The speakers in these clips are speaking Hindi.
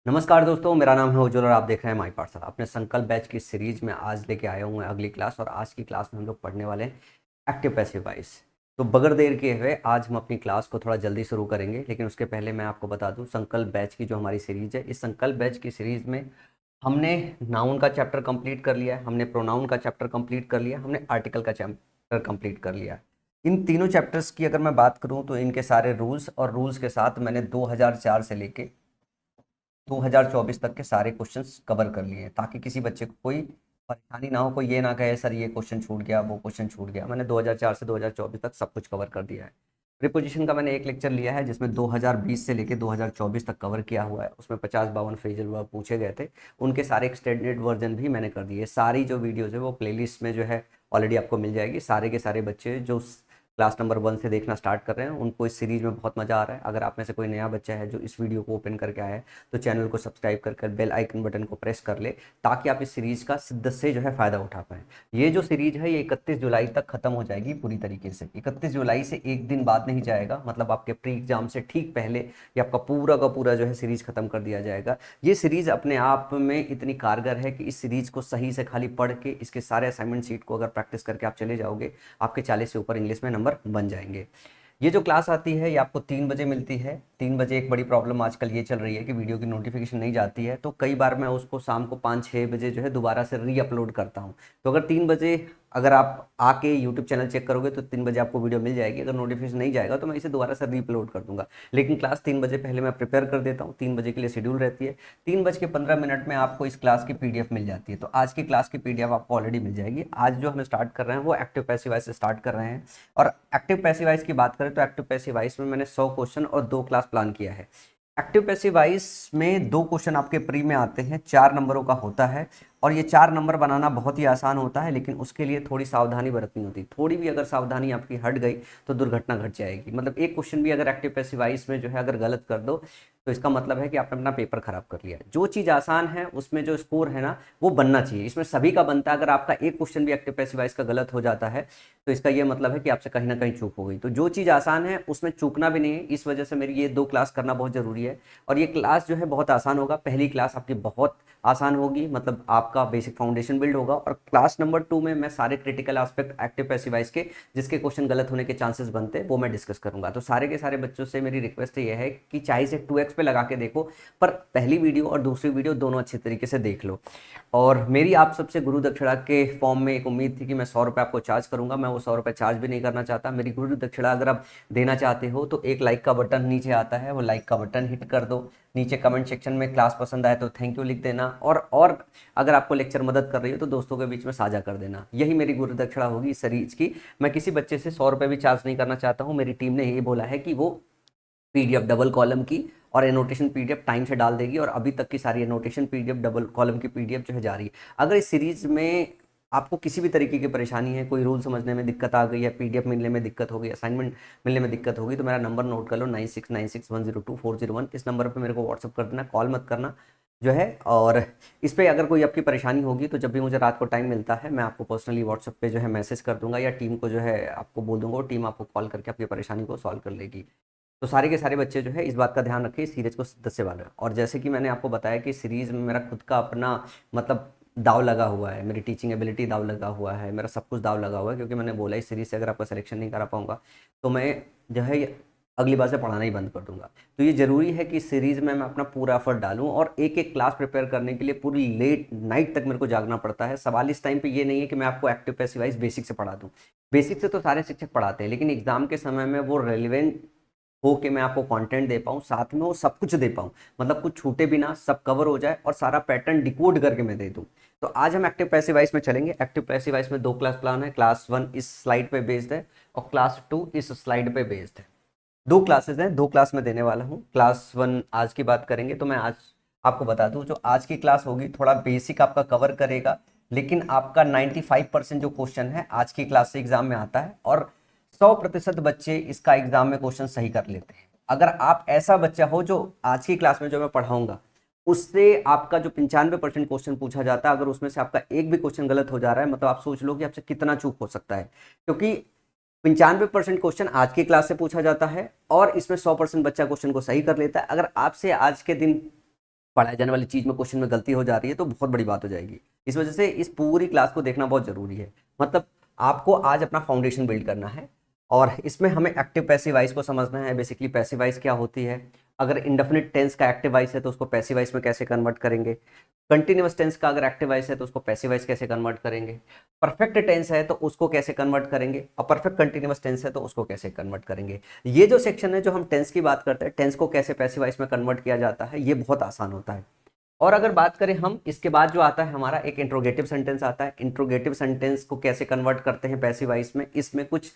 नमस्कार दोस्तों, मेरा नाम है उज्जवल और आप देख रहे हैं माई पाठशाला। अपने संकल्प बैच की सीरीज में आज लेके आया हूँ मैं अगली क्लास। और आज की क्लास में हम लोग पढ़ने वाले हैं एक्टिव पैसिव वॉइस। तो बगैर देर किए हुए आज हम अपनी क्लास को थोड़ा जल्दी शुरू करेंगे, लेकिन उसके पहले मैं आपको बता दूं संकल्प बैच की जो हमारी सीरीज है, इस संकल्प बैच की सीरीज में हमने नाउन का चैप्टर कंप्लीट कर लिया है, हमने प्रोनाउन का चैप्टर कंप्लीट कर लिया, हमने आर्टिकल का चैप्टर कंप्लीट कर लिया। इन तीनों चैप्टर्स की अगर मैं बात करूं तो इनके सारे रूल्स और रूल्स के साथ मैंने 2004 से लेके 2024 तक के सारे क्वेश्चंस कवर कर लिए हैं, ताकि किसी बच्चे को कोई परेशानी ना हो, कोई ये ना कहे सर ये क्वेश्चन छूट गया, वो क्वेश्चन छूट गया। मैंने 2004 से 2024 तक सब कुछ कवर कर दिया है। प्रीपोजिशन का मैंने एक लेक्चर लिया है जिसमें 2020 से लेकर 2024 तक कवर किया हुआ है। उसमें 50-52 फ्रेजल वर्ब पूछे गए थे, उनके सारे एक्सटेंडेड वर्जन भी मैंने कर दिए। सारी जो वीडियोज़ है वो प्लेलिस्ट में जो है ऑलरेडी आपको मिल जाएगी। सारे के सारे बच्चे जो क्लास नंबर 1 से देखना स्टार्ट कर रहे हैं उनको इस सीरीज़ में बहुत मज़ा आ रहा है। अगर आप में से कोई नया बच्चा है जो इस वीडियो को ओपन करके आया है तो चैनल को सब्सक्राइब कर बेल आइकन बटन को प्रेस कर ले, ताकि आप इस सीरीज़ का शिद्दत से जो है फ़ायदा उठा पाएँ। ये जो सीरीज़ है ये 31 जुलाई तक ख़त्म हो जाएगी पूरी तरीके से। 31 जुलाई से एक दिन बाद नहीं जाएगा, मतलब आपके प्री एग्ज़ाम से ठीक पहले ये आपका पूरा का पूरा जो है सीरीज़ ख़त्म कर दिया जाएगा। ये सीरीज़ अपने आप में इतनी कारगर है कि इस सीरीज़ को सही से खाली पढ़ के इसके सारे असाइनमेंट शीट को अगर प्रैक्टिस करके आप चले जाओगे, आपके 40 से ऊपर इंग्लिश में नंबर बन जाएंगे। ये जो क्लास आती है ये आपको 3 बजे मिलती है। 3 बजे एक बड़ी प्रॉब्लम आजकल ये चल रही है कि वीडियो की नोटिफिकेशन नहीं जाती है, तो कई बार मैं उसको शाम को 5-6 बजे जो है दोबारा से री अपलोड करता हूँ। तो अगर 3 बजे अगर आप आके यूट्यूब चैनल चेक करोगे तो 3 बजे आपको वीडियो मिल जाएगी। अगर नोटिफिकेशन नहीं जाएगा तो मैं इसे दोबारा से री अपलोड कर दूंगा, लेकिन क्लास 3 बजे पहले मैं प्रिपेयर कर देता हूँ। 3 बजे के लिए शेड्यूल रहती है। 3:15 में आपको इस क्लास की पीडीएफ मिल जाती है। तो आज की क्लास की पीडीएफ आपको ऑलरेडी मिल जाएगी। आज जो हम स्टार्ट कर रहे हैं वो एक्टिव पैसिव वॉइस से स्टार्ट कर रहे हैं। और एक्टिव पैसिव वॉइस की बात करें तो एक्टिव पैसिव वॉइस में मैंने 100 क्वेश्चन और 2 क्लास प्लान किया है। एक्टिव पैसिव वॉइस में 2 क्वेश्चन आपके प्री में आते हैं, 4 नंबरों का होता है। और ये 4 नंबर बनाना बहुत ही आसान होता है, लेकिन उसके लिए थोड़ी सावधानी बरतनी होती है। थोड़ी भी अगर सावधानी आपकी हट गई तो दुर्घटना घट जाएगी। मतलब एक क्वेश्चन भी अगर एक्टिव पैसिव वॉइस में जो है अगर गलत कर दो तो इसका मतलब है कि आपने अपना पेपर खराब कर लिया है। जो चीज़ आसान है उसमें जो स्कोर है ना वो बनना चाहिए, इसमें सभी का बनता है। अगर आपका एक क्वेश्चन भी एक्टिव पैसिव वॉइस का गलत हो जाता है तो इसका ये मतलब है कि आपसे कहीं ना कहीं चूक हो गई। तो जो चीज़ आसान है उसमें चूकना भी नहीं है। इस वजह से मेरी ये 2 क्लास करना बहुत ज़रूरी है। और ये क्लास जो है बहुत आसान होगा। पहली क्लास आपकी बहुत आसान होगी, मतलब आपका बेसिक फाउंडेशन बिल्ड होगा। और क्लास नंबर 2 में मैं सारे critical aspect active passive voice के जिसके क्वेश्चन गलत होने के चांसेस बनते हैं वो मैं डिस्कस करूंगा। तो सारे के सारे बच्चों से मेरी रिक्वेस्ट ये है कि चाहे इसे 2x पे लगा के देखो, पर पहली वीडियो और दूसरी वीडियो दोनों अच्छे तरीके से देख लो। और मेरी आप सबसे गुरु दक्षिणा के फॉर्म में एक उम्मीद थी कि मैं 100 रुपये आपको चार्ज करूंगा। मैं वो 100 रुपये चार्ज भी नहीं करना चाहता। मेरी गुरु दक्षिणा अगर आप देना चाहते हो तो एक लाइक का बटन नीचे आता है, वो लाइक का बटन हिट कर दो। नीचे कमेंट सेक्शन में क्लास पसंद आए तो थैंक यू लिख देना। और अगर आपको लेक्चर मदद कर रही हो तो दोस्तों के बीच में साझा कर देना। यही मेरी गुरु दक्षिणा होगी इस सीरीज की। मैं किसी बच्चे से 100 रुपये भी चार्ज नहीं करना चाहता हूँ। मेरी टीम ने ये बोला है कि वो पीडीएफ डबल कॉलम की और एनोटेशन पीडीएफ टाइम से डाल देगी, और अभी तक की सारी एनोटेशन पीडीएफ डबल कॉलम की पीडीएफ जो है जा रही है। अगर इस सीरीज में आपको किसी भी तरीके की परेशानी है, कोई रूल समझने में दिक्कत आ गई है, पीडीएफ मिलने में दिक्कत हो गई, असाइनमेंट मिलने में दिक्कत होगी, तो मेरा नंबर नोट कर लो 9696102401। इस नंबर पर मेरे को व्हाट्सअप कर देना, कॉल मत करना जो है। और इस पर अगर कोई आपकी परेशानी होगी तो जब भी मुझे रात को टाइम मिलता है मैं आपको पर्सनली व्हाट्सअप पे जो है मैसेज कर दूंगा, या टीम को जो है आपको बोल दूंगा, टीम आपको कॉल करके आपकी परेशानी को सॉल्व कर लेगी। तो सारे के सारे बच्चे जो है इस बात का ध्यान रखें, इस सीरीज को शिद्दत से वाले। और जैसे कि मैंने आपको बताया कि सीरीज में मेरा खुद का अपना मतलब दाव लगा हुआ है, मेरी टीचिंग एबिलिटी दाव लगा हुआ है, मेरा सब कुछ दाव लगा हुआ है, क्योंकि मैंने बोला इस सीरीज से अगर आपका सिलेक्शन नहीं करा पाऊंगा तो मैं जो है अगली बार से पढ़ाना ही बंद कर दूंगा। तो ये ज़रूरी है कि इस सीरीज़ में मैं अपना पूरा एफर्ट डालूं, और एक एक क्लास प्रिपेयर करने के लिए पूरी लेट नाइट तक मेरे को जागना पड़ता है। सवाल इस टाइम पे ये नहीं है कि मैं आपको एक्टिव पैसिव वॉइस बेसिक से पढ़ा दूं। बेसिक से तो सारे शिक्षक पढ़ाते हैं, लेकिन एग्जाम के समय में वो रेलिवेंट हो के मैं आपको कंटेंट दे पाऊँ, साथ में वो सब कुछ दे पाऊँ, मतलब कुछ छूटे भी ना, सब कवर हो जाए और सारा पैटर्न डिकोड करके मैं दे दूँ। तो आज हम एक्टिव पैसिव वॉइस में चलेंगे। एक्टिव पैसिव वॉइस में 2 क्लास प्लान है। क्लास 1 इस स्लाइड पे बेस्ड है और क्लास 2 इस स्लाइड पे बेस्ड है। 2 क्लासेस हैं, 2 क्लास में देने वाला हूँ। क्लास 1 आज की बात करेंगे तो मैं आज आपको बता दूं जो आज की क्लास होगी थोड़ा बेसिक आपका कवर करेगा, लेकिन आपका 95% जो क्वेश्चन है आज की क्लास से एग्जाम में आता है, और 100% बच्चे इसका एग्जाम में क्वेश्चन सही कर लेते हैं। अगर आप ऐसा बच्चा हो जो आज की क्लास में जो मैं पढ़ाऊंगा उससे आपका जो 95% क्वेश्चन पूछा जाता है, अगर उसमें से आपका एक भी क्वेश्चन गलत हो जा रहा है, मतलब आप सोच लो कि आपसे कितना चूक हो सकता है। क्योंकि 95% क्वेश्चन आज की क्लास से पूछा जाता है और इसमें 100% बच्चा क्वेश्चन को सही कर लेता है। अगर आपसे आज के दिन पढ़ाई जाने वाली चीज़ में क्वेश्चन में गलती हो जा रही है तो बहुत बड़ी बात हो जाएगी। इस वजह से इस पूरी क्लास को देखना बहुत ज़रूरी है। मतलब आपको आज अपना फाउंडेशन बिल्ड करना है और इसमें हमें एक्टिव पैसिव वॉइस को समझना है। बेसिकली पैसिव वॉइस क्या होती है, अगर इंडेफिनिट टेंस का एक्टिव वॉइस है तो उसको पैसिव वॉइस में कैसे कन्वर्ट करेंगे, कंटिन्यूअस टेंस का अगर एक्टिव वॉइस है तो उसको पैसिव वॉइस कैसे कन्वर्ट करेंगे, परफेक्ट टेंस है तो उसको कैसे कन्वर्ट करेंगे, और परफेक्ट कंटिन्यूअस टेंस है तो उसको कैसे कन्वर्ट करेंगे। ये जो सेक्शन है जो हम टेंस की बात करते हैं, टेंस को कैसे पैसिव वॉइस में कन्वर्ट किया जाता है, ये बहुत आसान होता है। और अगर बात करें हम इसके बाद जो आता है हमारा एक इंट्रोगेटिव सेंटेंस आता है। इंट्रोगेटिव सेंटेंस को कैसे कन्वर्ट करते हैं पैसिव वॉइस में, इसमें कुछ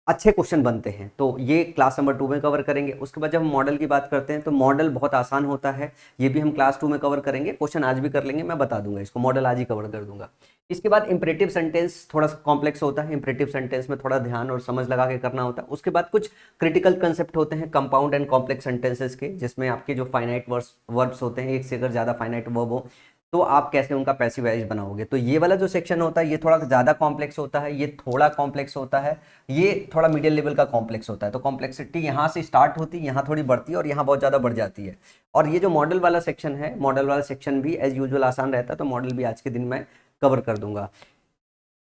अच्छे क्वेश्चन बनते हैं, तो ये क्लास नंबर 2 में कवर करेंगे। उसके बाद जब हम मॉडल की बात करते हैं तो मॉडल बहुत आसान होता है, ये भी हम क्लास 2 में कवर करेंगे। क्वेश्चन आज भी कर लेंगे, मैं बता दूंगा इसको, मॉडल आज ही कवर कर दूंगा। इसके बाद इंपरेटिव सेंटेंस थोड़ा कॉम्प्लेक्स होता है, इंपरेटिव सेंटेंस में थोड़ा ध्यान और समझ लगा के करना होता है। उसके बाद कुछ क्रिटिकल कंसेप्ट होते हैं कंपाउंड एंड कॉम्प्लेक्स सेंटेंसेस के, जिसमें आपके जो फाइनाइट वर्ब्स होते हैं, एक से अगर ज़्यादा फाइनाइट वर्ब हो तो आप कैसे उनका पैसिव वॉइस बनाओगे। तो ये वाला जो सेक्शन होता है ये थोड़ा ज़्यादा कॉम्प्लेक्स होता है, ये थोड़ा कॉम्प्लेक्स होता है, ये थोड़ा मीडियम लेवल का कॉम्प्लेक्स होता है। तो कॉम्प्लेक्सिटी यहाँ से स्टार्ट होती है, यहाँ थोड़ी बढ़ती है और यहाँ बहुत ज़्यादा बढ़ जाती है। और ये जो मॉडल वाला सेक्शन है, मॉडल वाला सेक्शन भी एज यूजुअल आसान रहता है, तो मॉडल भी आज के दिन में कवर कर दूंगा।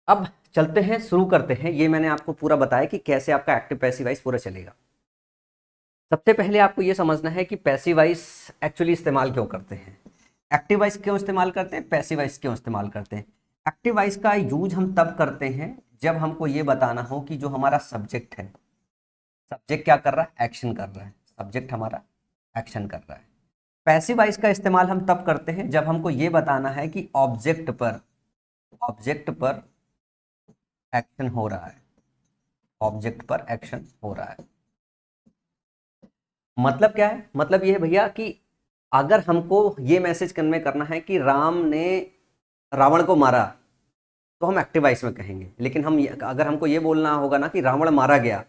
अब चलते हैं, शुरू करते हैं। ये मैंने आपको पूरा बताया कि कैसे आपका एक्टिव पैसिव वॉइस पूरा चलेगा। सबसे पहले आपको ये समझना है कि पैसिव वॉइस एक्चुअली इस्तेमाल क्यों करते हैं, एक्टिव वॉइस क्यों इस्तेमाल करते हैं, पैसिव वॉइस क्यों इस्तेमाल करते हैं। एक्टिव वॉइस का यूज हम तब करते हैं जब हमको ये बताना हो कि जो हमारा सब्जेक्ट है, सब्जेक्ट क्या कर रहा है, एक्शन कर रहा है, सब्जेक्ट हमारा एक्शन कर रहा है। पैसिव वॉइस का इस्तेमाल हम तब करते हैं जब हमको ये बताना है कि ऑब्जेक्ट पर एक्शन हो रहा है, ऑब्जेक्ट पर एक्शन हो रहा है। मतलब क्या है, मतलब ये है भैया कि अगर हमको ये मैसेज कन्वे करना है कि राम ने रावण को मारा तो हम एक्टिव वॉइस में कहेंगे, लेकिन अगर हमको ये बोलना होगा ना कि रावण मारा गया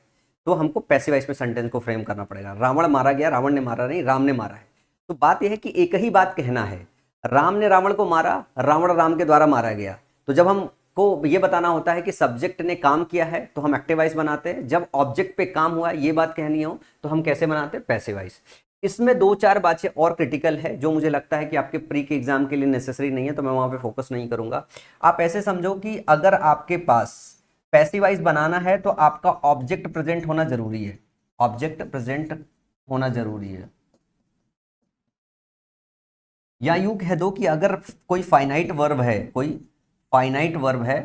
तो हमको पैसिव वॉइस में सेंटेंस को फ्रेम करना पड़ेगा। रावण मारा गया, रावण ने मारा नहीं, राम ने मारा है। तो बात यह है कि एक ही बात कहना है, राम ने रावण को मारा, रावण राम के द्वारा मारा गया। तो जब हमको ये बताना होता है कि सब्जेक्ट ने काम किया है तो हम एक्टिव वॉइस बनाते हैं, जब ऑब्जेक्ट पे काम हुआ ये बात कहनी हो तो हम कैसे बनाते हैं, पैसिव वॉइस। इसमें 2-4 बातें और क्रिटिकल है जो मुझे लगता है कि आपके प्री के एग्जाम के लिए नेसेसरी नहीं है, तो मैं वहां पे फोकस नहीं करूंगा। आप ऐसे समझो कि अगर आपके पास पैसिव वॉइस बनाना है तो आपका ऑब्जेक्ट प्रेजेंट होना जरूरी है, ऑब्जेक्ट प्रेजेंट होना जरूरी है। या यूं कह दो कि अगर कोई फाइनाइट वर्ब है, कोई फाइनाइट वर्ब है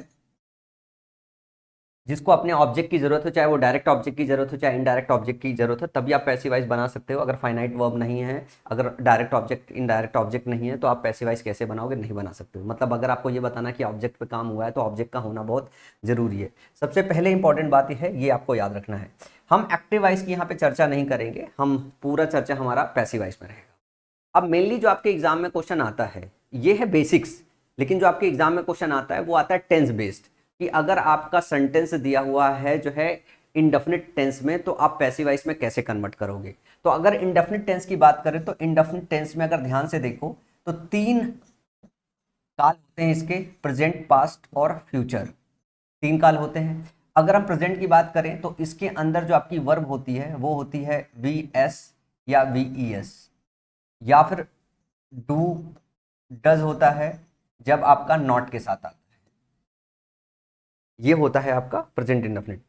जिसको अपने ऑब्जेक्ट की जरूरत हो, चाहे वो डायरेक्ट ऑब्जेक्ट की जरूरत हो चाहे इनडायरेक्ट ऑब्जेक्ट की जरूरत हो, तभी आप पैसिव वॉइस बना सकते हो। अगर फाइनाइट वर्ब नहीं है, अगर डायरेक्ट ऑब्जेक्ट इनडायरेक्ट ऑब्जेक्ट नहीं है, तो आप पैसिव वॉइस कैसे बनाओगे, नहीं बना सकते हो। मतलब अगर आपको ये बताना कि ऑब्जेक्ट पे काम हुआ है तो ऑब्जेक्ट का होना बहुत जरूरी है। सबसे पहले इंपॉर्टेंट बात यह है, ये आपको याद रखना है। हम एक्टिव वॉइस की यहाँ पे चर्चा नहीं करेंगे, हम पूरा चर्चा हमारा पैसिव वॉइस में रहेगा। अब मेनली जो आपके एग्जाम में क्वेश्चन आता है ये है बेसिक्स, लेकिन जो आपके एग्जाम में क्वेश्चन आता है वो आता है टेंस बेस्ड, कि अगर आपका सेंटेंस दिया हुआ है जो है इंडेफिनिट टेंस में तो आप पैसिव वॉइस में कैसे कन्वर्ट करोगे। तो अगर इंडेफिनिट टेंस की बात करें तो इंडेफिनिट टेंस में अगर ध्यान से देखो तो 3 काल होते हैं इसके, प्रेजेंट, पास्ट और फ्यूचर, 3 काल होते हैं। अगर हम प्रेजेंट की बात करें तो इसके अंदर जो आपकी वर्ब होती है वो होती है वी एस या वी ई एस, या फिर डू डज होता है जब आपका नॉट के साथ आता है। ये होता है आपका प्रेजेंट इंडेफिनिट,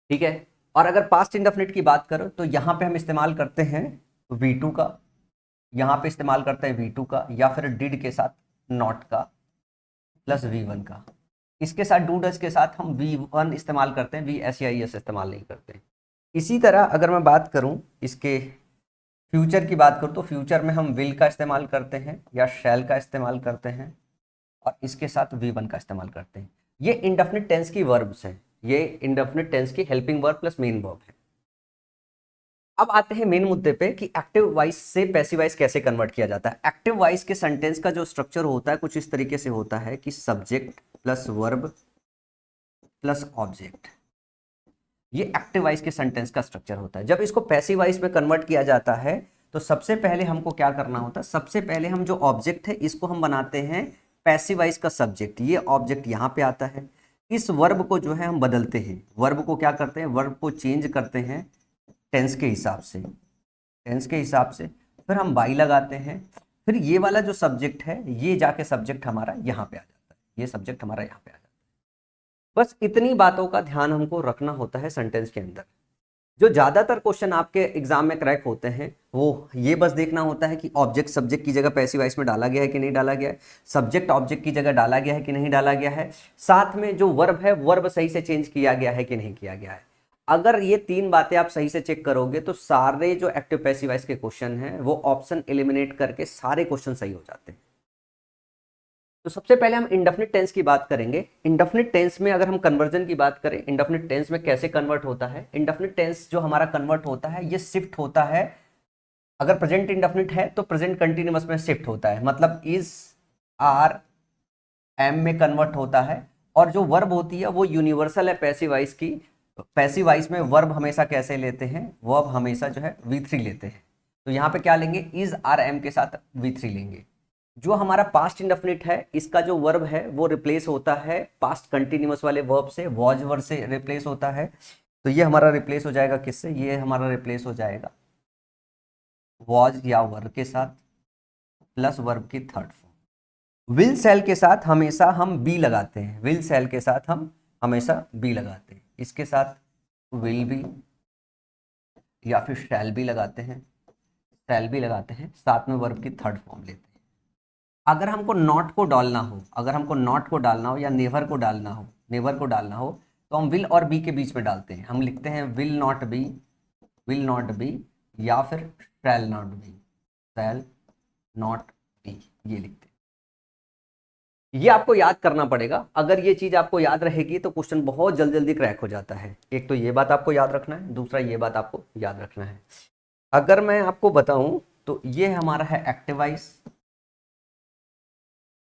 ठीक है। और अगर पास्ट इंडेफिनिट की बात करो तो यहां पे हम इस्तेमाल करते हैं V2 का, यहां पे इस्तेमाल करते हैं V2 का, या फिर डिड के साथ नॉट का प्लस V1 का। इसके साथ डू डज के साथ हम V1 इस्तेमाल करते हैं, VSES इस्तेमाल नहीं करते। इसी तरह अगर मैं बात करूं इसके फ्यूचर की बात करूं तो फ्यूचर में हम विल का इस्तेमाल करते हैं या शैल का इस्तेमाल करते हैं, और इसके साथ V1 का इस्तेमाल करते हैं। ये इंडेफिनिट टेंस की वर्ब्स हैं, ये इंडेफिनिट टेंस की helping verb plus main verb है। अब आते हैं मेन मुद्दे पे कि एक्टिव वॉइस से पैसिव वॉइस कैसे कन्वर्ट किया जाता है। एक्टिव वॉइस के सेंटेंस का जो स्ट्रक्चर होता है कुछ इस तरीके से होता है कि subject plus verb plus object, ये एक्टिव वॉइस के सेंटेंस का स्ट्रक्चर होता है। जब इसको पैसिव वॉइस में कन्वर्ट किया जाता है तो सबसे पहले हमको क्या करना होता है, सबसे पहले हम जो ऑब्जेक्ट है इसको हम बनाते हैं पैसिव वॉइस का सब्जेक्ट। ये ऑब्जेक्ट यहाँ पे आता है, इस वर्ब को जो है हम बदलते हैं, वर्ब को क्या करते हैं, वर्ब को चेंज करते हैं टेंस के हिसाब से, टेंस के हिसाब से। फिर हम बाई लगाते हैं, फिर ये वाला जो सब्जेक्ट है ये जाके सब्जेक्ट हमारा यहाँ पे आ जाता है, ये सब्जेक्ट हमारा यहाँ पे आ जाता है। बस इतनी बातों का ध्यान हमको रखना होता है सेंटेंस के अंदर। जो ज्यादातर क्वेश्चन आपके एग्जाम में क्रैक होते हैं वो ये बस देखना होता है कि ऑब्जेक्ट सब्जेक्ट की जगह पैसिव वॉइस में डाला गया है कि नहीं डाला गया है, सब्जेक्ट ऑब्जेक्ट की जगह डाला गया है कि नहीं डाला गया है, साथ में जो वर्ब है वर्ब सही से चेंज किया गया है कि नहीं किया गया है। अगर ये तीन बातें आप सही से चेक करोगे तो सारे जो एक्टिव पैसिव वॉइस के क्वेश्चन हैं वो ऑप्शन एलिमिनेट करके सारे क्वेश्चन सही हो जाते हैं। तो सबसे पहले हम इंडेफिनिट टेंस की बात करेंगे। इंडेफिनिट टेंस में अगर हम कन्वर्जन की बात करें, इंडेफिनिट टेंस में कैसे कन्वर्ट होता है, इंडेफिनिट टेंस जो हमारा कन्वर्ट होता है ये शिफ्ट होता है। अगर प्रेजेंट इंडेफिनिट है तो प्रेजेंट कंटिन्यूअस में शिफ्ट होता है, मतलब इज आर एम में कन्वर्ट होता है। और जो वर्ब होती है वो यूनिवर्सल है पैसिव वॉइस की। पैसिव वॉइस में वर्ब हमेशा कैसे लेते हैं, वर्ब हमेशा जो है V3 लेते हैं। तो यहाँ पे क्या लेंगे, इज आर एम के साथ V3 लेंगे। जो हमारा पास्ट इंडेफिनिट है इसका जो वर्ब है वो रिप्लेस होता है पास्ट कंटिन्यूअस वाले वर्ब से, वॉज वर्ब से रिप्लेस होता है। तो ये हमारा रिप्लेस हो जाएगा किससे, ये हमारा रिप्लेस हो जाएगा वॉज या वर्ब के साथ प्लस वर्ब की थर्ड फॉर्म। विल सेल के साथ हमेशा हम बी लगाते हैं, विल सेल के साथ हम हमेशा बी लगाते हैं, इसके साथ विल बी या फिर शैल बी लगाते हैं, शैल बी लगाते हैं, साथ में वर्ब की थर्ड फॉर्म लेते हैं। अगर हमको नॉट को डालना हो, अगर हमको नॉट को डालना हो या नेवर को डालना हो, नेवर को डालना हो तो हम विल और बी के बीच में डालते हैं, हम लिखते हैं will not be, will not be या फिर shall not be, shall not be, ये लिखते हैं। ये आपको याद करना पड़ेगा। अगर ये चीज आपको याद रहेगी तो क्वेश्चन बहुत जल्दी जल्दी क्रैक हो जाता है। एक तो ये बात आपको याद रखना है, दूसरा ये बात आपको याद रखना है। अगर मैं आपको बताऊं तो ये हमारा है एक्टिव वॉइस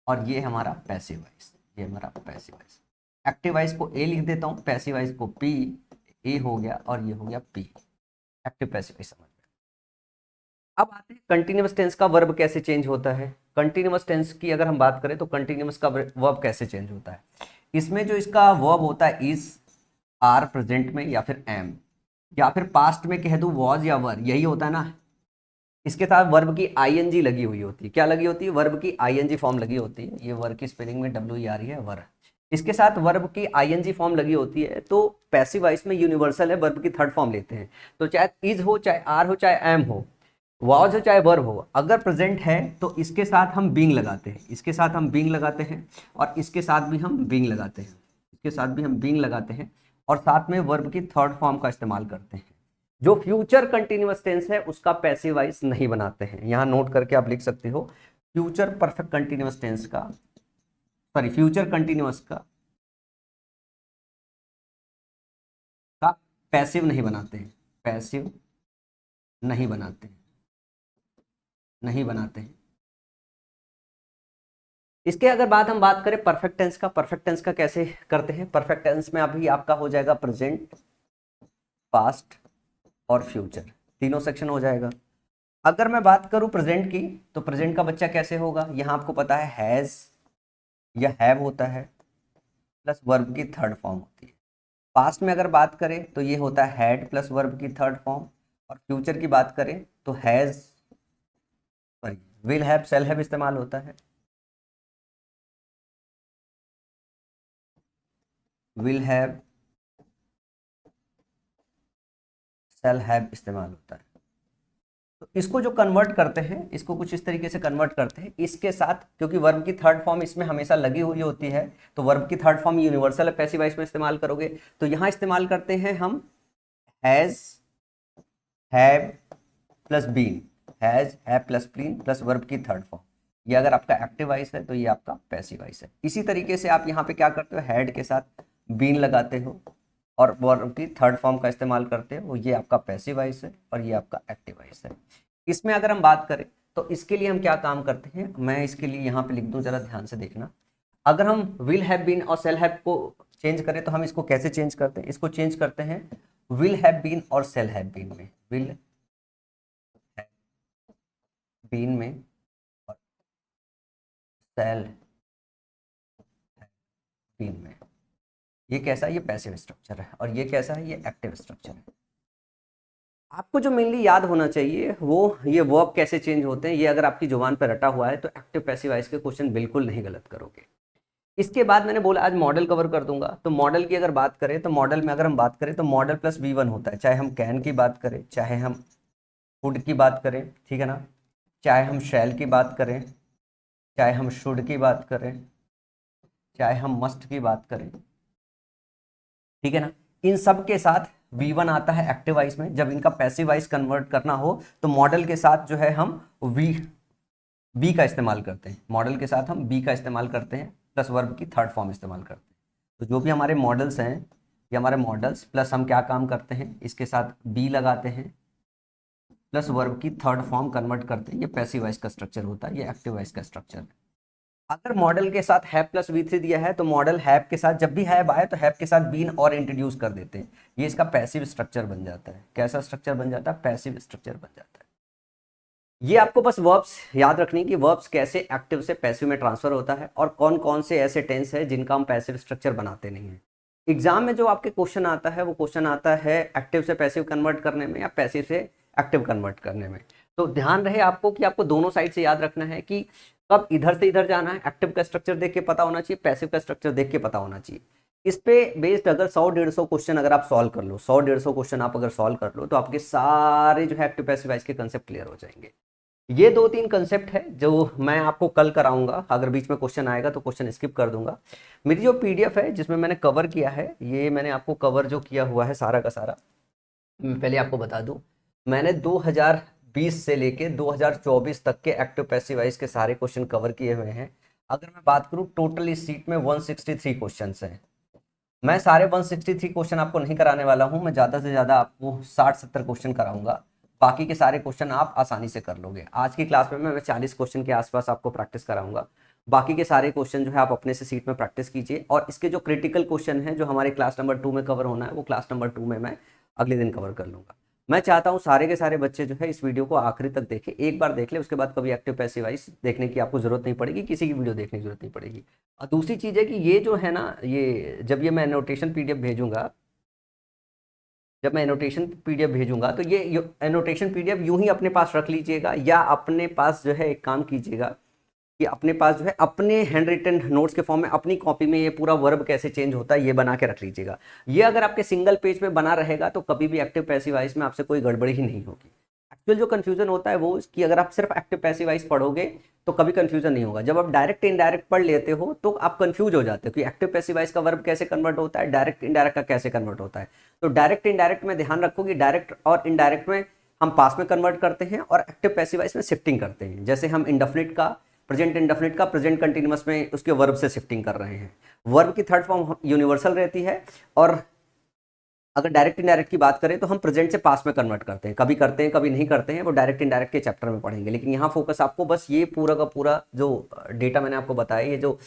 और ये हमारा पैसिव वॉइस, ये हमारा पैसिव वॉइस। एक्टिव वॉइस को ए लिख देता हूँ, पैसिव वॉइस को पी, ए हो गया और ये हो गया पी, एक्टिव पैसिव वॉइस समझ में। अब आते हैं कंटिन्यूअस टेंस का वर्ब कैसे चेंज होता है। कंटिन्यूअस टेंस की अगर हम बात करें तो कंटिन्यूअस का वर्ब कैसे चेंज होता है। इसमें जो इसका वर्ब होता है इज, आर प्रेजेंट में या फिर एम, या फिर पास्ट में कह दूं वॉज या वर, यही होता है ना। इसके साथ वर्ब की आईएनजी लगी हुई होती है, क्या लगी होती है, वर्ब की आईएनजी फॉर्म लगी होती है। ये वर्ब की स्पेलिंग में डब्ल्यू ई आ रही है वर, इसके साथ वर्ब की आईएनजी फॉर्म लगी होती है। तो पैसिव वॉइस में यूनिवर्सल है, वर्ब की थर्ड फॉर्म लेते हैं। तो चाहे इज हो, चाहे आर हो, चाहे एम हो, वॉज हो, चाहे वर्ब हो, अगर प्रेजेंट है तो इसके साथ हम बीइंग लगाते हैं, इसके साथ हम बीइंग लगाते हैं और इसके साथ भी हम बीइंग लगाते हैं, इसके साथ भी हम बीइंग लगाते हैं और साथ में वर्ब की थर्ड फॉर्म का इस्तेमाल करते हैं। जो फ्यूचर कंटिन्यूअस टेंस है उसका पैसिव वॉइस नहीं बनाते हैं। यहां नोट करके आप लिख सकते हो, फ्यूचर परफेक्ट कंटिन्यूअस टेंस का, सॉरी फ्यूचर कंटिन्यूअस का पैसिव नहीं बनाते हैं, पैसिव नहीं बनाते हैं, नहीं बनाते हैं। इसके अगर हम बात करें परफेक्ट टेंस का, परफेक्ट टेंस का कैसे करते हैं। परफेक्ट टेंस में अभी आपका हो जाएगा प्रेजेंट, पास्ट और फ्यूचर, तीनों सेक्शन हो जाएगा। अगर मैं बात करूं प्रेजेंट की तो प्रेजेंट का बच्चा कैसे होगा, यहां आपको पता है हैज या हैव होता है प्लस वर्ब की थर्ड फॉर्म होती है। पास्ट में अगर बात करें तो ये होता है हैड प्लस वर्ब की थर्ड फॉर्म, और फ्यूचर की बात करें तो has, sorry will have, shall have इस्तेमाल होता है, विल हैव, शैल हैव इस्तेमाल होता है। तो इसको जो कन्वर्ट करते हैं, इसको कुछ इस तरीके से कन्वर्ट करते हैं इसके साथ, क्योंकि वर्ब की थर्ड फॉर्म इसमें हमेशा लगी हुई होती है। तो वर्ब की थर्ड फॉर्म यूनिवर्सल है, पैसिव वॉइस में इस्तेमाल करोगे तो यहां इस्तेमाल करते हैं हम has, have plus been, has have plus been plus verb की थर्ड फॉर्म। ये अगर आपका एक्टिव वॉइस है तो ये आपका पैसिव वॉइस है। इसी तरीके से आप यहाँ पे क्या करते हो, हैड के साथ बीन लगाते हो और वर्ब की थर्ड फॉर्म का इस्तेमाल करते हो, ये आपका पैसिव वॉइस है और ये आपका एक्टिव वॉइस है। इसमें अगर हम बात करें तो इसके लिए हम क्या काम करते हैं, मैं इसके लिए यहाँ पे लिख दूं, जरा ध्यान से देखना। अगर हम विल हैव बीन और शेल हैव को चेंज करें तो हम इसको कैसे चेंज करते हैं, इसको चेंज करते हैं विल हैव बीन और शेल हैव बीन में, विल हैव बीन में और शेल हैव बीन में। ये कैसा है, ये पैसिव स्ट्रक्चर है और ये कैसा है, ये एक्टिव स्ट्रक्चर है। आपको जो मेनली याद होना चाहिए वो ये वर्ब कैसे चेंज होते हैं, ये अगर आपकी जुबान पर रटा हुआ है तो एक्टिव पैसिव वॉइस के क्वेश्चन बिल्कुल नहीं गलत करोगे। इसके बाद मैंने बोला आज मॉडल कवर कर दूंगा, तो मॉडल की अगर बात करें तो मॉडल में अगर हम बात करें तो मॉडल प्लस V1 होता है, चाहे हम कैन की बात करें, चाहे हम वुड की बात करें, ठीक है ना, चाहे हम शैल की बात करें, चाहे हम शुड की बात करें, चाहे हम मस्ट की बात करें, ठीक है ना, इन सब के साथ V1 आता है एक्टिव वॉइस में। जब इनका पैसिव वॉइस कन्वर्ट करना हो तो मॉडल के साथ जो है हम बी का इस्तेमाल करते हैं, मॉडल के साथ हम बी का इस्तेमाल करते हैं, प्लस वर्ब की थर्ड फॉर्म इस्तेमाल करते हैं। तो जो भी हमारे मॉडल्स हैं, ये हमारे मॉडल्स प्लस हम क्या काम करते हैं, इसके साथ बी लगाते हैं, प्लस वर्ब की थर्ड फॉर्म कन्वर्ट करते हैं। ये पैसिव वॉइस का स्ट्रक्चर होता है, ये एक्टिव वॉइस का स्ट्रक्चर है। अगर मॉडल के साथ हैव प्लस V3 दिया है तो मॉडल हैव के साथ, जब भी हैव आए तो हैव के साथ बीन और इंट्रोड्यूस कर देते हैं, ये इसका पैसिव स्ट्रक्चर बन जाता है। कैसा स्ट्रक्चर बन जाता है? पैसिव स्ट्रक्चर बन जाता है। ये आपको बस वर्ब्स याद रखनी कि वर्ब्स कैसे एक्टिव से पैसिव में ट्रांसफर होता है और कौन कौन से ऐसे टेंस है जिनका हम पैसिव स्ट्रक्चर बनाते नहीं हैं। एग्जाम में जो आपके क्वेश्चन आता है वो क्वेश्चन आता है एक्टिव से पैसिव कन्वर्ट करने में या पैसिव से एक्टिव कन्वर्ट करने में। तो ध्यान रहे आपको कि आपको दोनों साइड से याद रखना है कि कब इधर से इधर जाना है, एक्टिव का स्ट्रक्चर देख के पता होना चाहिए, पैसिव का स्ट्रक्चर देख के पता होना चाहिए। इस पे बेस्ड अगर 100-150 क्वेश्चन अगर आप सॉल्व कर लो, 100-150 क्वेश्चन आप अगर सॉल्व कर लो तो आपके सारे जो है एक्टिव पैसिव वॉइस के कंसेप्ट क्लियर हो जाएंगे। ये 2-3 कंसेप्ट है जो मैं आपको कल कराऊंगा, अगर बीच में क्वेश्चन आएगा तो क्वेश्चन स्किप कर दूंगा। मेरी जो PDF है जिसमें मैंने कवर किया है, ये मैंने आपको कवर जो किया हुआ है सारा का सारा, मैं पहले आपको बता दूं, मैंने 2020 से लेके 2024 तक के एक्टिव पैसिव वॉइस के सारे क्वेश्चन कवर किए हुए हैं। अगर मैं बात करूं टोटल इस सीट में 163 क्वेश्चन हैं। मैं सारे 163 क्वेश्चन आपको नहीं कराने वाला हूं, मैं ज़्यादा से ज़्यादा आपको 60-70 क्वेश्चन कराऊंगा। बाकी के सारे क्वेश्चन आप आसानी से कर लोगे। आज की क्लास में मैं 40 क्वेश्चन के आसपास आपको प्रैक्टिस कराऊंगा। बाकी के सारे क्वेश्चन जो है आप अपने से सीट में प्रैक्टिस कीजिए, और इसके जो क्रिटिकल क्वेश्चन हैं जो हमारे क्लास नंबर 2 में कवर होना है वो क्लास नंबर 2 में मैं अगले दिन कवर कर लूँगा। मैं चाहता हूँ सारे के सारे बच्चे जो है इस वीडियो को आखिरी तक देखें, एक बार देख ले, उसके बाद कभी एक्टिव पैसिव वॉइस देखने की आपको जरूरत नहीं पड़ेगी, किसी की वीडियो देखने की जरूरत नहीं पड़ेगी। और दूसरी चीज़ है कि ये जो है ना, ये जब ये मैं एनोटेशन PDF भेजूंगा, जब मैं एनोटेशन PDF भेजूंगा तो ये एनोटेशन PDF यूं ही अपने पास रख लीजिएगा, या अपने पास जो है एक काम कीजिएगा कि अपने पास जो है अपने हैंड रिटन नोट्स के फॉर्म में अपनी कॉपी में ये पूरा वर्ब कैसे चेंज होता है ये बना के रख लीजिएगा। ये अगर आपके सिंगल पेज पे बना रहेगा तो कभी भी एक्टिव पैसिव वॉइस में आपसे कोई गड़बड़ी ही नहीं होगी। एक्चुअल जो कंफ्यूजन होता है वो कि अगर आप सिर्फ एक्टिव पैसिव वॉइस पढ़ोगे तो कभी कंफ्यूजन नहीं होगा। जब आप डायरेक्ट इनडायरेक्ट पढ़ लेते हो तो आप कंफ्यूज हो जाते हो कि एक्टिव पैसिव वॉइस का वर्ब कैसे कन्वर्ट होता है, डायरेक्ट इनडायरेक्ट का कैसे कन्वर्ट होता है। तो डायरेक्ट इनडायरेक्ट में ध्यान रखो कि डायरेक्ट और इनडायरेक्ट में हम पास में कन्वर्ट करते हैं और एक्टिव पैसिव वॉइस में शिफ्टिंग करते हैं। जैसे हम इंडेफिनिट का प्रेजेंट इंडेफिनिट का प्रेजेंट कंटिन्यूअस में उसके वर्ब से शिफ्टिंग कर रहे हैं। वर्ब की थर्ड फॉर्म यूनिवर्सल रहती है, और अगर डायरेक्ट इनडायरेक्ट की बात करें तो हम प्रेजेंट से पास में कन्वर्ट करते हैं, कभी करते हैं कभी नहीं करते हैं, वो डायरेक्ट इनडायरेक्ट के चैप्टर में पढ़ेंगे। लेकिन यहाँ फोकस आपको बस ये पूरा का पूरा जो डेटा मैंने आपको बताया, ये जो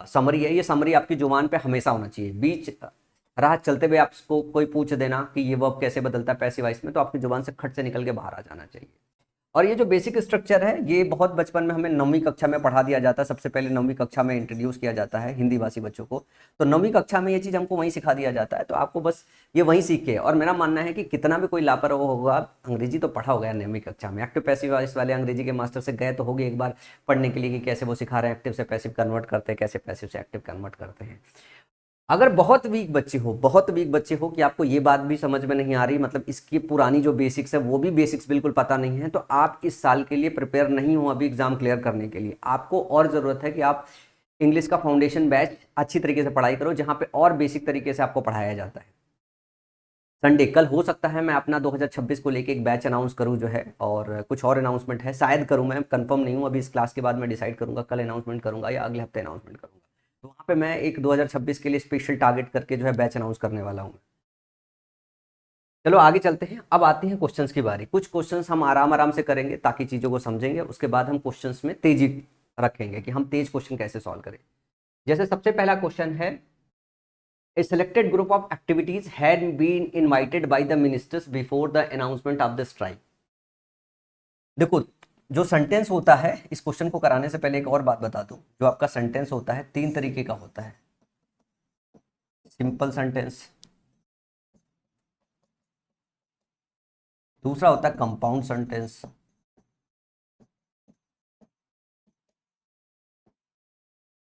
समरी है, ये समरी आपकी जुबान पे हमेशा होना चाहिए। बीच राह चलते हुए आपको कोई पूछ देना कि ये वर्ब कैसे बदलता है पैसिव वॉइस में, तो आपकी जुबान से खट से निकल के बाहर आ जाना चाहिए। और ये जो बेसिक स्ट्रक्चर है ये बहुत बचपन में हमें 9वीं कक्षा में पढ़ा दिया जाता है। सबसे पहले 9वीं कक्षा में इंट्रोड्यूस किया जाता है हिंदी भाषी बच्चों को, तो 9वीं कक्षा में ये चीज़ हमको वहीं सिखा दिया जाता है। तो आपको बस ये वहीं सीखे, और मेरा मानना है कि कितना भी कोई लापरवाह होगा, अंग्रेजी तो पढ़ा होगा 9वीं कक्षा में। एक्टिव पैसिव वॉइस वाले अंग्रेजी के मास्टर से गए तो होगे एक बार पढ़ने के लिए कि कैसे वो सिखा रहे हैं एक्टिव से पैसिव कन्वर्ट करते हैं, कैसे पैसिव से एक्टिव कन्वर्ट करते हैं। अगर बहुत वीक बच्चे हो, बहुत वीक बच्चे हो कि आपको ये बात भी समझ में नहीं आ रही, मतलब इसकी पुरानी जो बेसिक्स है वो भी बेसिक्स बिल्कुल पता नहीं है, तो आप इस साल के लिए प्रिपेयर नहीं हो अभी एग्जाम क्लियर करने के लिए। आपको और ज़रूरत है कि आप इंग्लिश का फाउंडेशन बैच अच्छी तरीके से पढ़ाई करो, जहाँ पे और बेसिक तरीके से आपको पढ़ाया जाता है। संडे कल हो सकता है मैं अपना 2026 को लेके एक बैच अनाउंस करूं जो है, और कुछ और अनाउंसमेंट है शायद करूं, मैं कंफर्म नहीं हूं अभी। इस क्लास के बाद मैं डिसाइड करूंगा, कल अनाउंसमेंट करूंगा या अगले हफ्ते अनाउंसमेंट करूंगा। तो वहाँ पे मैं एक 2026 के लिए स्पेशल टारगेट करके जो है बैच अनाउंस करने वाला हूँ। चलो आगे चलते हैं, अब आते हैं क्वेश्चंस की बारी। कुछ क्वेश्चंस हम आराम आराम से करेंगे ताकि चीज़ों को समझेंगे, उसके बाद हम क्वेश्चंस में तेजी रखेंगे कि हम तेज क्वेश्चन कैसे सॉल्व करें। जैसे सबसे पहला क्वेश्चन है, A selected group of activities had been invited by the ministers before the announcement of the strike। देखो जो सेंटेंस होता है, इस क्वेश्चन को कराने से पहले एक और बात बता दूं, जो आपका सेंटेंस होता है 3 तरीके का होता है। सिंपल सेंटेंस, दूसरा होता है कंपाउंड सेंटेंस,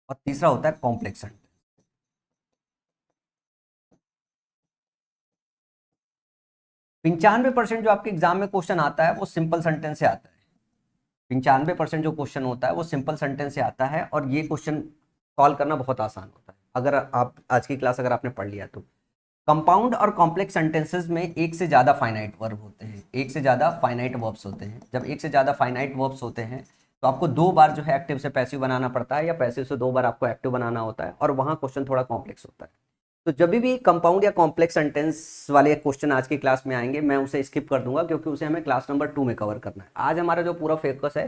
और तीसरा होता है कॉम्प्लेक्स सेंटेंस। 95% जो आपके एग्जाम में क्वेश्चन आता है वो सिंपल सेंटेंस से आता है। 95% जो क्वेश्चन होता है वो सिंपल सेंटेंस से आता है, और ये क्वेश्चन सॉल्व करना बहुत आसान होता है अगर आप आज की क्लास अगर आपने पढ़ लिया तो। कंपाउंड और कॉम्प्लेक्स सेंटेंसेस में एक से ज़्यादा फाइनाइट वर्ब होते हैं, एक से ज़्यादा फाइनाइट वर्ब्स होते हैं। जब एक से ज़्यादा फाइनाइट वर्ब्स होते हैं तो आपको दो बार जो है एक्टिव से पैसिव बनाना पड़ता है, या पैसिव से दो बार आपको एक्टिव बनाना होता है, और वहाँ क्वेश्चन थोड़ा कॉम्प्लेक्स होता है। तो जब भी कंपाउंड या कॉम्प्लेक्स सेंटेंस वाले क्वेश्चन आज की क्लास में आएंगे मैं उसे स्किप कर दूंगा, क्योंकि उसे हमें क्लास नंबर 2 में कवर करना है। आज हमारा जो पूरा फोकस है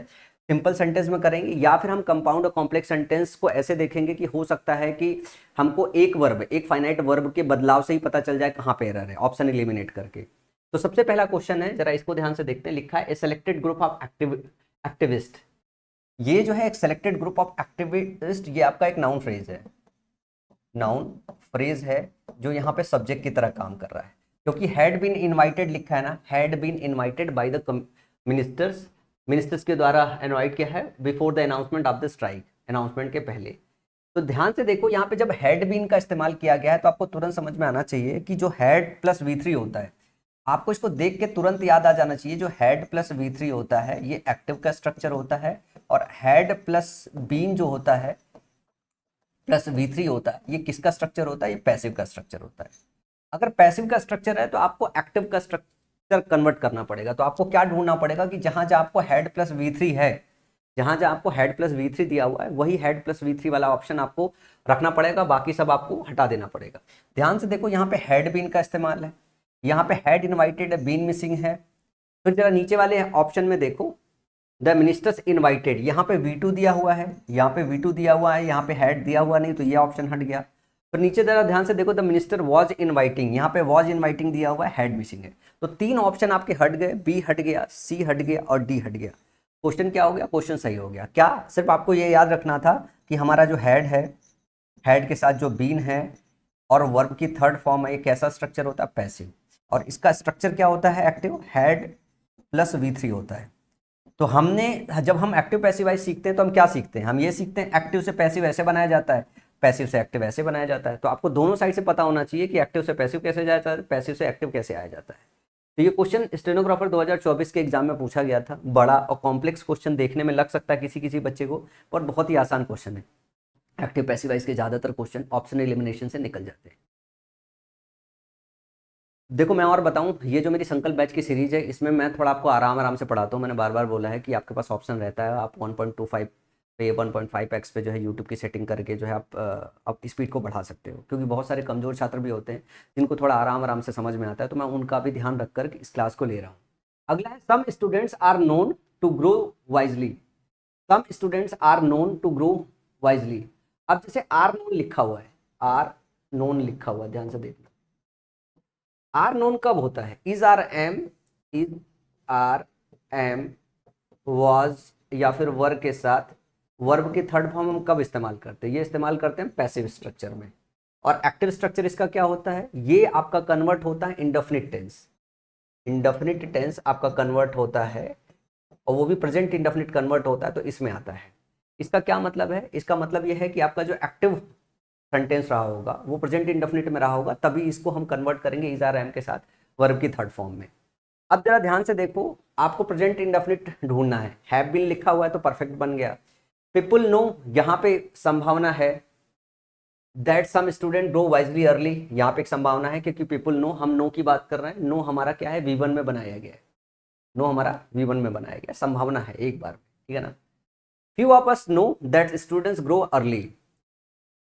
सिंपल सेंटेंस में करेंगे, या फिर हम कंपाउंड और कॉम्प्लेक्स सेंटेंस को ऐसे देखेंगे कि हो सकता है कि हमको एक वर्ब, एक फाइनाइट वर्ब के बदलाव से ही पता चल जाए कहाँ पे एरर है, ऑप्शन एलिमिनेट करके। तो सबसे पहला क्वेश्चन है, जरा इसको ध्यान से देखते हैं। लिखा है ए सेलेक्टेड ग्रुप ऑफ एक्टिविस्ट। ये जो है एक सेलेक्टेड ग्रुप ऑफ एक्टिविस्ट, ये आपका एक नाउन फ्रेज है, नाउन फ्रेज है जो यहाँ पे सब्जेक्ट की तरह काम कर रहा है, क्योंकि हैड बीन इनवाइटेड लिखा है ना, had been invited by the ministers, ministers के द्वारा इनवाइट किया है before the announcement of the strike, announcement के पहले। तो ध्यान से देखो यहाँ पे जब हैड बीन का इस्तेमाल किया गया है तो आपको तुरंत समझ में आना चाहिए कि जो हैड प्लस V3 होता है, आपको इसको देख के तुरंत याद आ जाना चाहिए, जो हैड प्लस V3 होता है ये एक्टिव का स्ट्रक्चर होता है, और हैड प्लस बीन जो होता है प्लस V3 होता है, ये किसका स्ट्रक्चर होता है, ये पैसिव का स्ट्रक्चर होता है। अगर पैसिव का स्ट्रक्चर है तो आपको एक्टिव का स्ट्रक्चर कन्वर्ट करना पड़ेगा। तो आपको क्या ढूंढना पड़ेगा कि जहां जहां आपको हेड प्लस V3 है, जहां जहां आपको हेड प्लस V3 दिया हुआ है वही हेड प्लस V3 वाला ऑप्शन आपको रखना पड़ेगा, बाकी सब आपको हटा देना पड़ेगा। ध्यान से देखो यहाँ पे हेड बीन का इस्तेमाल है, यहाँ पे हेड इनवाइटेड है, बीन मिसिंग है। फिर जरा नीचे वाले ऑप्शन में देखो, द मिनिस्टर्स इनवाइटेड, यहाँ पे V2 दिया हुआ है, यहाँ पे V2 दिया हुआ है, यहाँ पे हेड दिया हुआ नहीं, तो ये ऑप्शन हट गया। फिर नीचे जरा ध्यान से देखो, द मिनिस्टर वॉज इनवाइटिंग, यहाँ पे वॉज इनवाइटिंग दिया हुआ है, हेड मिसिंग है। तो तीन ऑप्शन आपके हट गए, बी हट गया, सी हट गया और डी हट गया। क्वेश्चन क्या हो गया, क्वेश्चन सही हो गया। क्या सिर्फ आपको ये याद रखना था कि हमारा जो हेड है, हेड के साथ जो बीन है और वर्ब की थर्ड फॉर्म है, ये कैसा स्ट्रक्चर होता है, पैसिव, और इसका स्ट्रक्चर क्या होता है, एक्टिव, हेड प्लस V3 होता है। तो हमने जब हम एक्टिव पैसिव वाइज सीखते हैं तो हम क्या सीखते हैं, हम ये सीखते हैं एक्टिव से पैसिव ऐसे बनाया जाता है, पैसिव से एक्टिव ऐसे बनाया जाता है। तो आपको दोनों साइड से पता होना चाहिए कि एक्टिव से पैसिव कैसे जाया जाता है, पैसिव से एक्टिव कैसे आया जाता है। तो ये क्वेश्चन स्टेनोग्राफर 2024 के एग्जाम में पूछा गया था। बड़ा और कॉम्प्लेक्स क्वेश्चन देखने में लग सकता है किसी किसी बच्चे को, पर बहुत ही आसान क्वेश्चन है। एक्टिव पैसिव वाइज के ज्यादातर क्वेश्चन ऑप्शन एलिमिनेशन से निकल जाते हैं। देखो मैं और बताऊं, ये जो मेरी संकल्प बैच की सीरीज है इसमें मैं थोड़ा आपको आराम आराम से पढ़ाता हूँ। मैंने बार बार बोला है कि आपके पास ऑप्शन रहता है, आप 1.25 पे 1.5x पे जो है यूट्यूब की सेटिंग करके जो है आप स्पीड को बढ़ा सकते हो, क्योंकि बहुत सारे कमज़ोर छात्र भी होते हैं जिनको थोड़ा आराम आराम से समझ में आता है, तो मैं उनका भी ध्यान रखकर इस क्लास को ले रहा हूँ। अगला है some students are known to grow wisely. Some students are known to grow wisely. अब जैसे आर नोन लिखा हुआ है, आर नोन लिखा हुआ है, ध्यान से देखना। आर नोन कब होता है, इज आर एम वॉज या फिर वर्ब के साथ वर्ब की थर्ड फॉर्म हम कब इस्तेमाल करते हैं, ये इस्तेमाल करते हैं पैसिव स्ट्रक्चर में। और एक्टिव स्ट्रक्चर इसका क्या होता है, ये आपका कन्वर्ट होता है इंडेफिनिट टेंस। इंडेफिनिट टेंस आपका कन्वर्ट होता है, और वो भी प्रेजेंट इंडेफिनिट कन्वर्ट होता है, तो इसमें आता है। इसका क्या मतलब है, इसका मतलब यह है कि आपका जो एक्टिव सेंटेंस रहा होगा वो प्रेजेंट इंडेफिनिट में रहा होगा, तभी इसको हम कन्वर्ट करेंगे इज आर एम के साथ वर्ब की थर्ड फॉर्म में। अब जरा ध्यान से देखो, आपको प्रेजेंट इंडेफिनिट ढूंढना है। हैव बीन लिखा हुआ है तो परफेक्ट बन गया। पीपल नो, यहाँ पे संभावना है that some student grow wisely early, यहाँ पे एक संभावना है क्योंकि पीपल नो, हम नो की बात कर रहे हैं। नो हमारा क्या है, V1 में बनाया गया है, नो हमारा V1 में बनाया गया, संभावना है एक बार, ठीक है ना। Few of us know that students grow early,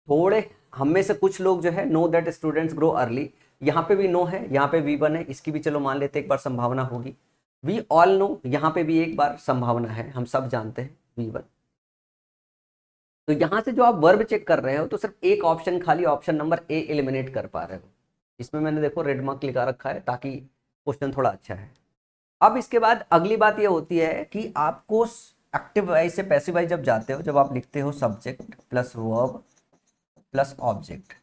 थोड़े हम में से कुछ लोग जो है know that students grow early, यहाँ पे भी नो है, यहाँ पे V1 है, इसकी भी चलो मान लेते एक बार संभावना होगी। वी ऑल नो, यहाँ पे भी एक बार संभावना है, हम सब जानते हैं V1। तो यहाँ से जो आप वर्ब चेक कर रहे हो तो सिर्फ एक ऑप्शन खाली ऑप्शन नंबर ए एलिमिनेट कर पा रहे हो। इसमें मैंने देखो रेड मार्क लिखा रखा है ताकि क्वेश्चन थोड़ा अच्छा है। अब इसके बाद अगली बात ये होती है कि आपको एक्टिव वाइज से पैसिव वाइज जब जाते हो, जब आप लिखते हो subject plus verb plus object,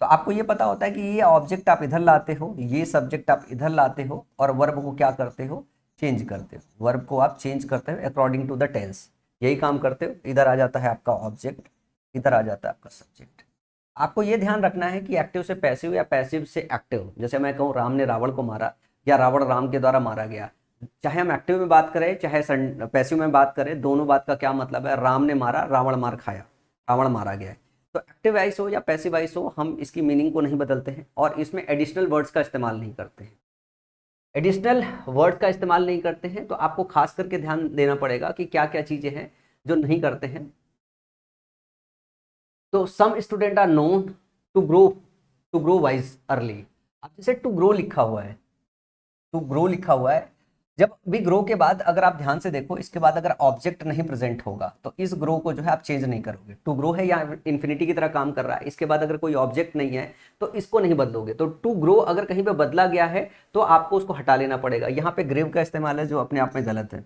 तो तो आपको ये पता होता है कि ये ऑब्जेक्ट आप इधर लाते हो, ये सब्जेक्ट आप इधर लाते हो और वर्ब को क्या करते हो, चेंज करते हो। वर्ब को आप चेंज करते हो अकॉर्डिंग टू द टेंस, यही काम करते हो। इधर आ जाता है आपका ऑब्जेक्ट, इधर आ जाता है आपका सब्जेक्ट। आपको ये ध्यान रखना है कि एक्टिव से पैसिव या पैसिव से एक्टिव। जैसे मैं कहूँ राम ने रावण को मारा या रावण राम के द्वारा मारा गया, चाहे हम एक्टिव में बात करें चाहे पैसिव में बात करें, दोनों बात का क्या मतलब है, राम ने मारा रावण मार खाया, रावण मारा गया है। तो एक्टिव वॉइस हो या पैसिव वॉइस हो, हम इसकी मीनिंग को नहीं बदलते हैं और इसमें एडिशनल वर्ड्स का इस्तेमाल नहीं करते हैं। एडिशनल वर्ड का इस्तेमाल नहीं करते हैं तो आपको खास करके ध्यान देना पड़ेगा कि क्या क्या चीजें हैं जो नहीं करते हैं। तो some student are known to grow wise early. अब जैसे टू ग्रो लिखा हुआ है, टू ग्रो लिखा हुआ है, जब भी ग्रो के बाद अगर आप ध्यान से देखो, इसके बाद अगर ऑब्जेक्ट नहीं प्रेजेंट होगा तो इस ग्रो को जो है आप चेंज नहीं करोगे। टू ग्रो है या इन्फिनिटी की तरह काम कर रहा है, इसके बाद अगर कोई ऑब्जेक्ट नहीं है तो इसको नहीं बदलोगे। तो टू ग्रो अगर कहीं पे बदला गया है तो आपको उसको हटा लेना पड़ेगा। यहाँ पे ग्रेव का इस्तेमाल है जो अपने आप में गलत है।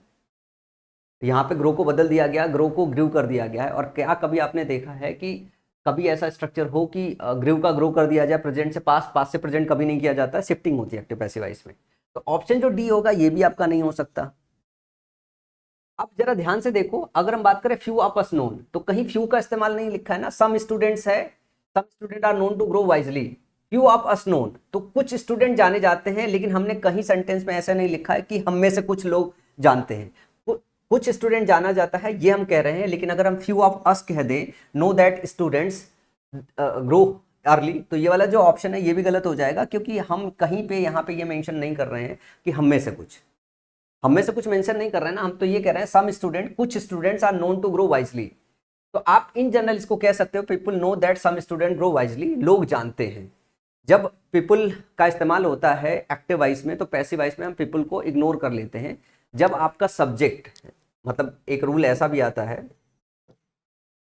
यहाँ पे ग्रो को बदल दिया गया, ग्रो को ग्रीव कर दिया गया है। और क्या कभी आपने देखा है कि कभी ऐसा स्ट्रक्चर हो कि ग्रीव का ग्रो कर दिया जाए, प्रेजेंट से पास, पास से प्रेजेंट कभी नहीं किया जाता, शिफ्टिंग होती है एक्टिव पैसिव वॉइस में। तो ऑप्शन जो डी होगा ये भी आपका नहीं हो सकता। अब जरा ध्यान से देखो, अगर हम बात करें फ्यू ऑफ अस नोन, तो कहीं फ्यू का इस्तेमाल नहीं लिखा है ना, सम स्टूडेंट्स है, some student are known to grow wisely. Few of us known तो कुछ स्टूडेंट जाने जाते हैं, लेकिन हमने कहीं सेंटेंस में ऐसा नहीं लिखा है कि हम में से कुछ लोग जानते हैं। कुछ स्टूडेंट जाना जाता है ये हम कह रहे हैं, लेकिन अगर हम फ्यू ऑफ अस कह दें, know that students grow early, तो ये वाला जो ऑप्शन है ये भी गलत हो जाएगा, क्योंकि हम कहीं पे यहाँ पे ये मेंशन नहीं कर रहे हैं कि हम में से कुछ, हम में से कुछ मेंशन नहीं कर रहे हैं ना, हम तो ये कह रहे हैं सम स्टूडेंट, कुछ students are known to grow wisely. तो आप इन जनरल इसको कह सकते हो people know that some student grow wisely, लोग जानते हैं। जब पीपल का इस्तेमाल होता है एक्टिव वॉइस में तो पैसिव वॉइस में हम पीपल को इग्नोर कर लेते हैं। जब आपका सब्जेक्ट, मतलब एक रूल ऐसा भी आता है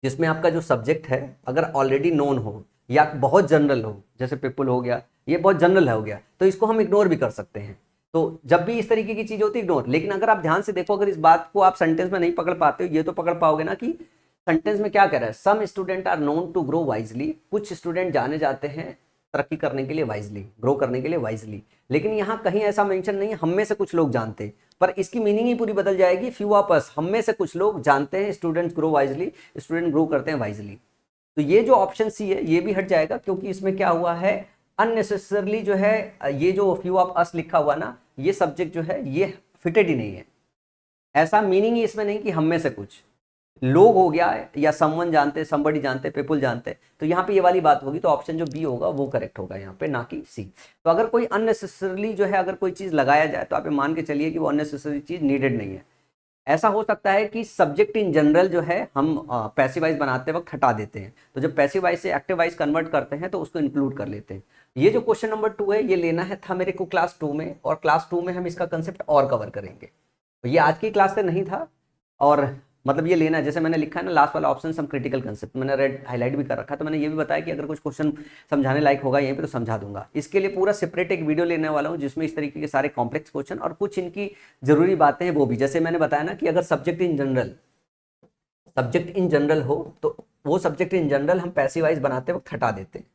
जिसमें आपका जो सब्जेक्ट है अगर ऑलरेडी नोन हो या बहुत जनरल हो, जैसे पीपल हो गया, ये बहुत जनरल हो गया, तो इसको हम इग्नोर भी कर सकते हैं। तो जब भी इस तरीके की चीज होती है इग्नोर। लेकिन अगर आप ध्यान से देखो, अगर इस बात को आप सेंटेंस में नहीं पकड़ पाते हो, ये तो पकड़ पाओगे ना कि सेंटेंस में क्या कह रहा है, some student are known to grow wisely, कुछ स्टूडेंट जाने जाते हैं तरक्की करने के लिए वाइजली, ग्रो करने के लिए वाइजली। लेकिन यहाँ कहीं ऐसा मेंशन नहीं है हम में से कुछ लोग जानते, पर इसकी मीनिंग ही पूरी बदल जाएगी। फ्यू ऑफ अस, हम में से कुछ लोग जानते हैं students grow wisely, student grow करते हैं वाइजली। तो ये जो ऑप्शन सी है ये भी हट जाएगा, क्योंकि इसमें क्या हुआ है, अननेसेसरली जो है ये जो फ्यू ऑफ अस लिखा हुआ ना, ये सब्जेक्ट जो है ये फिटेड ही नहीं है। ऐसा मीनिंग ही इसमें नहीं कि हम में से कुछ लोग हो गया या समवन जानते, समबडी जानते, पीपल जानते, तो यहाँ पे ये वाली बात होगी। तो ऑप्शन जो बी होगा वो करेक्ट होगा यहाँ पे, ना कि सी। तो अगर कोई अननेसेसरली जो है अगर कोई चीज लगाया जाए तो आप ये मान के चलिए कि वो अननेसेसरी चीज नीडेड नहीं है। ऐसा हो सकता है कि सब्जेक्ट इन जनरल जो है हम पैसिव वॉइस बनाते वक्त हटा देते हैं, तो जब पैसिव वॉइस से एक्टिव वॉइस कन्वर्ट करते हैं तो उसको इंक्लूड कर लेते हैं। ये जो क्वेश्चन नंबर 2 है ये लेना है था मेरे को क्लास 2 में, और क्लास 2 में हम इसका कंसेप्ट और कवर करेंगे। तो ये आज की क्लास से नहीं था, और मतलब ये लेना है, जैसे मैंने लिखा है ना लास्ट वाला ऑप्शन, सम क्रिटिकल कंसेप्ट, मैंने रेड हाईलाइट भी कर रखा है। तो मैंने ये भी बताया कि अगर कुछ क्वेश्चन समझाने लायक होगा यहीं पे तो समझा दूंगा। इसके लिए पूरा सेपरेट एक वीडियो लेने वाला हूँ जिसमें इस तरीके के सारे कॉम्प्लेक्स क्वेश्चन और कुछ इनकी जरूरी बातें हैं वो भी, जैसे मैंने बताया ना कि अगर सब्जेक्ट इन जनरल हो तो वो सब्जेक्ट इन जनरल हम पैसिव वॉइस बनाते वक्त हटा देते हैं।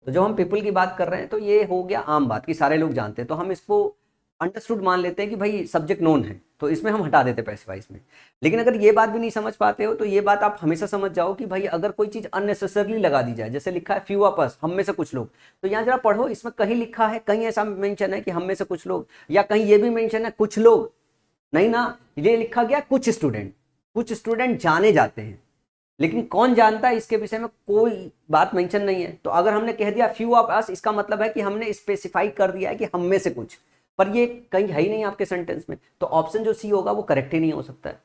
तो जब हम पीपल की बात कर रहे हैं तो ये हो गया आम बात कि सारे लोग जानते हैं, तो हम इसको अंडरस्टूड मान लेते हैं कि भाई सब्जेक्ट नोन है, तो इसमें हम हटा देते हैं पैसिव वॉइस में। लेकिन अगर ये बात भी नहीं समझ पाते हो तो ये बात आप हमेशा समझ जाओ कि भाई अगर कोई चीज अननेसेसरली लगा दी जाए, जैसे लिखा है फ्यू ऑफ अस, हम में से कुछ लोग, तो यहाँ जरा पढ़ो, इसमें कहीं लिखा है, कहीं ऐसा मेंशन है कि हम में से कुछ लोग, या कहीं ये भी मेंशन है कुछ लोग, नहीं ना, ये लिखा गया कुछ स्टूडेंट जाने जाते हैं, लेकिन कौन जानता है इसके विषय में कोई बात मेंशन नहीं है। तो अगर हमने कह दिया फ्यू ऑफ अस, इसका मतलब है कि हमने स्पेसिफाई कर दिया है कि हम में से कुछ, पर ये कहीं है ही नहीं आपके सेंटेंस में, तो ऑप्शन जो सी होगा वो करेक्ट ही नहीं हो सकता है।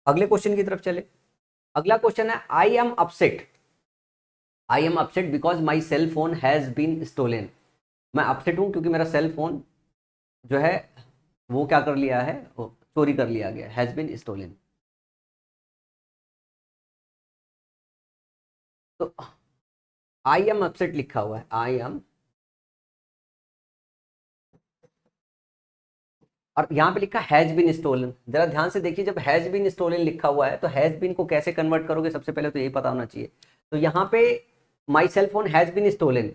अगले क्वेश्चन की तरफ चले। अगला क्वेश्चन है I am upset because my cell phone has been stolen. मैं अपसेट हूं क्योंकि मेरा सेल फोन जो है वो क्या कर लिया है, चोरी कर लिया गया, हैज बीन स्टोलन। तो आई एम अपसेट लिखा हुआ है, आई एम, और यहाँ पे लिखा हैज बीन स्टोलन। जरा ध्यान से देखिए, जब हैज बीन स्टोलन लिखा हुआ है तो हैज बीन को कैसे कन्वर्ट करोगे, सबसे पहले तो यही पता होना चाहिए। तो यहाँ पे my cell phone has been stolen,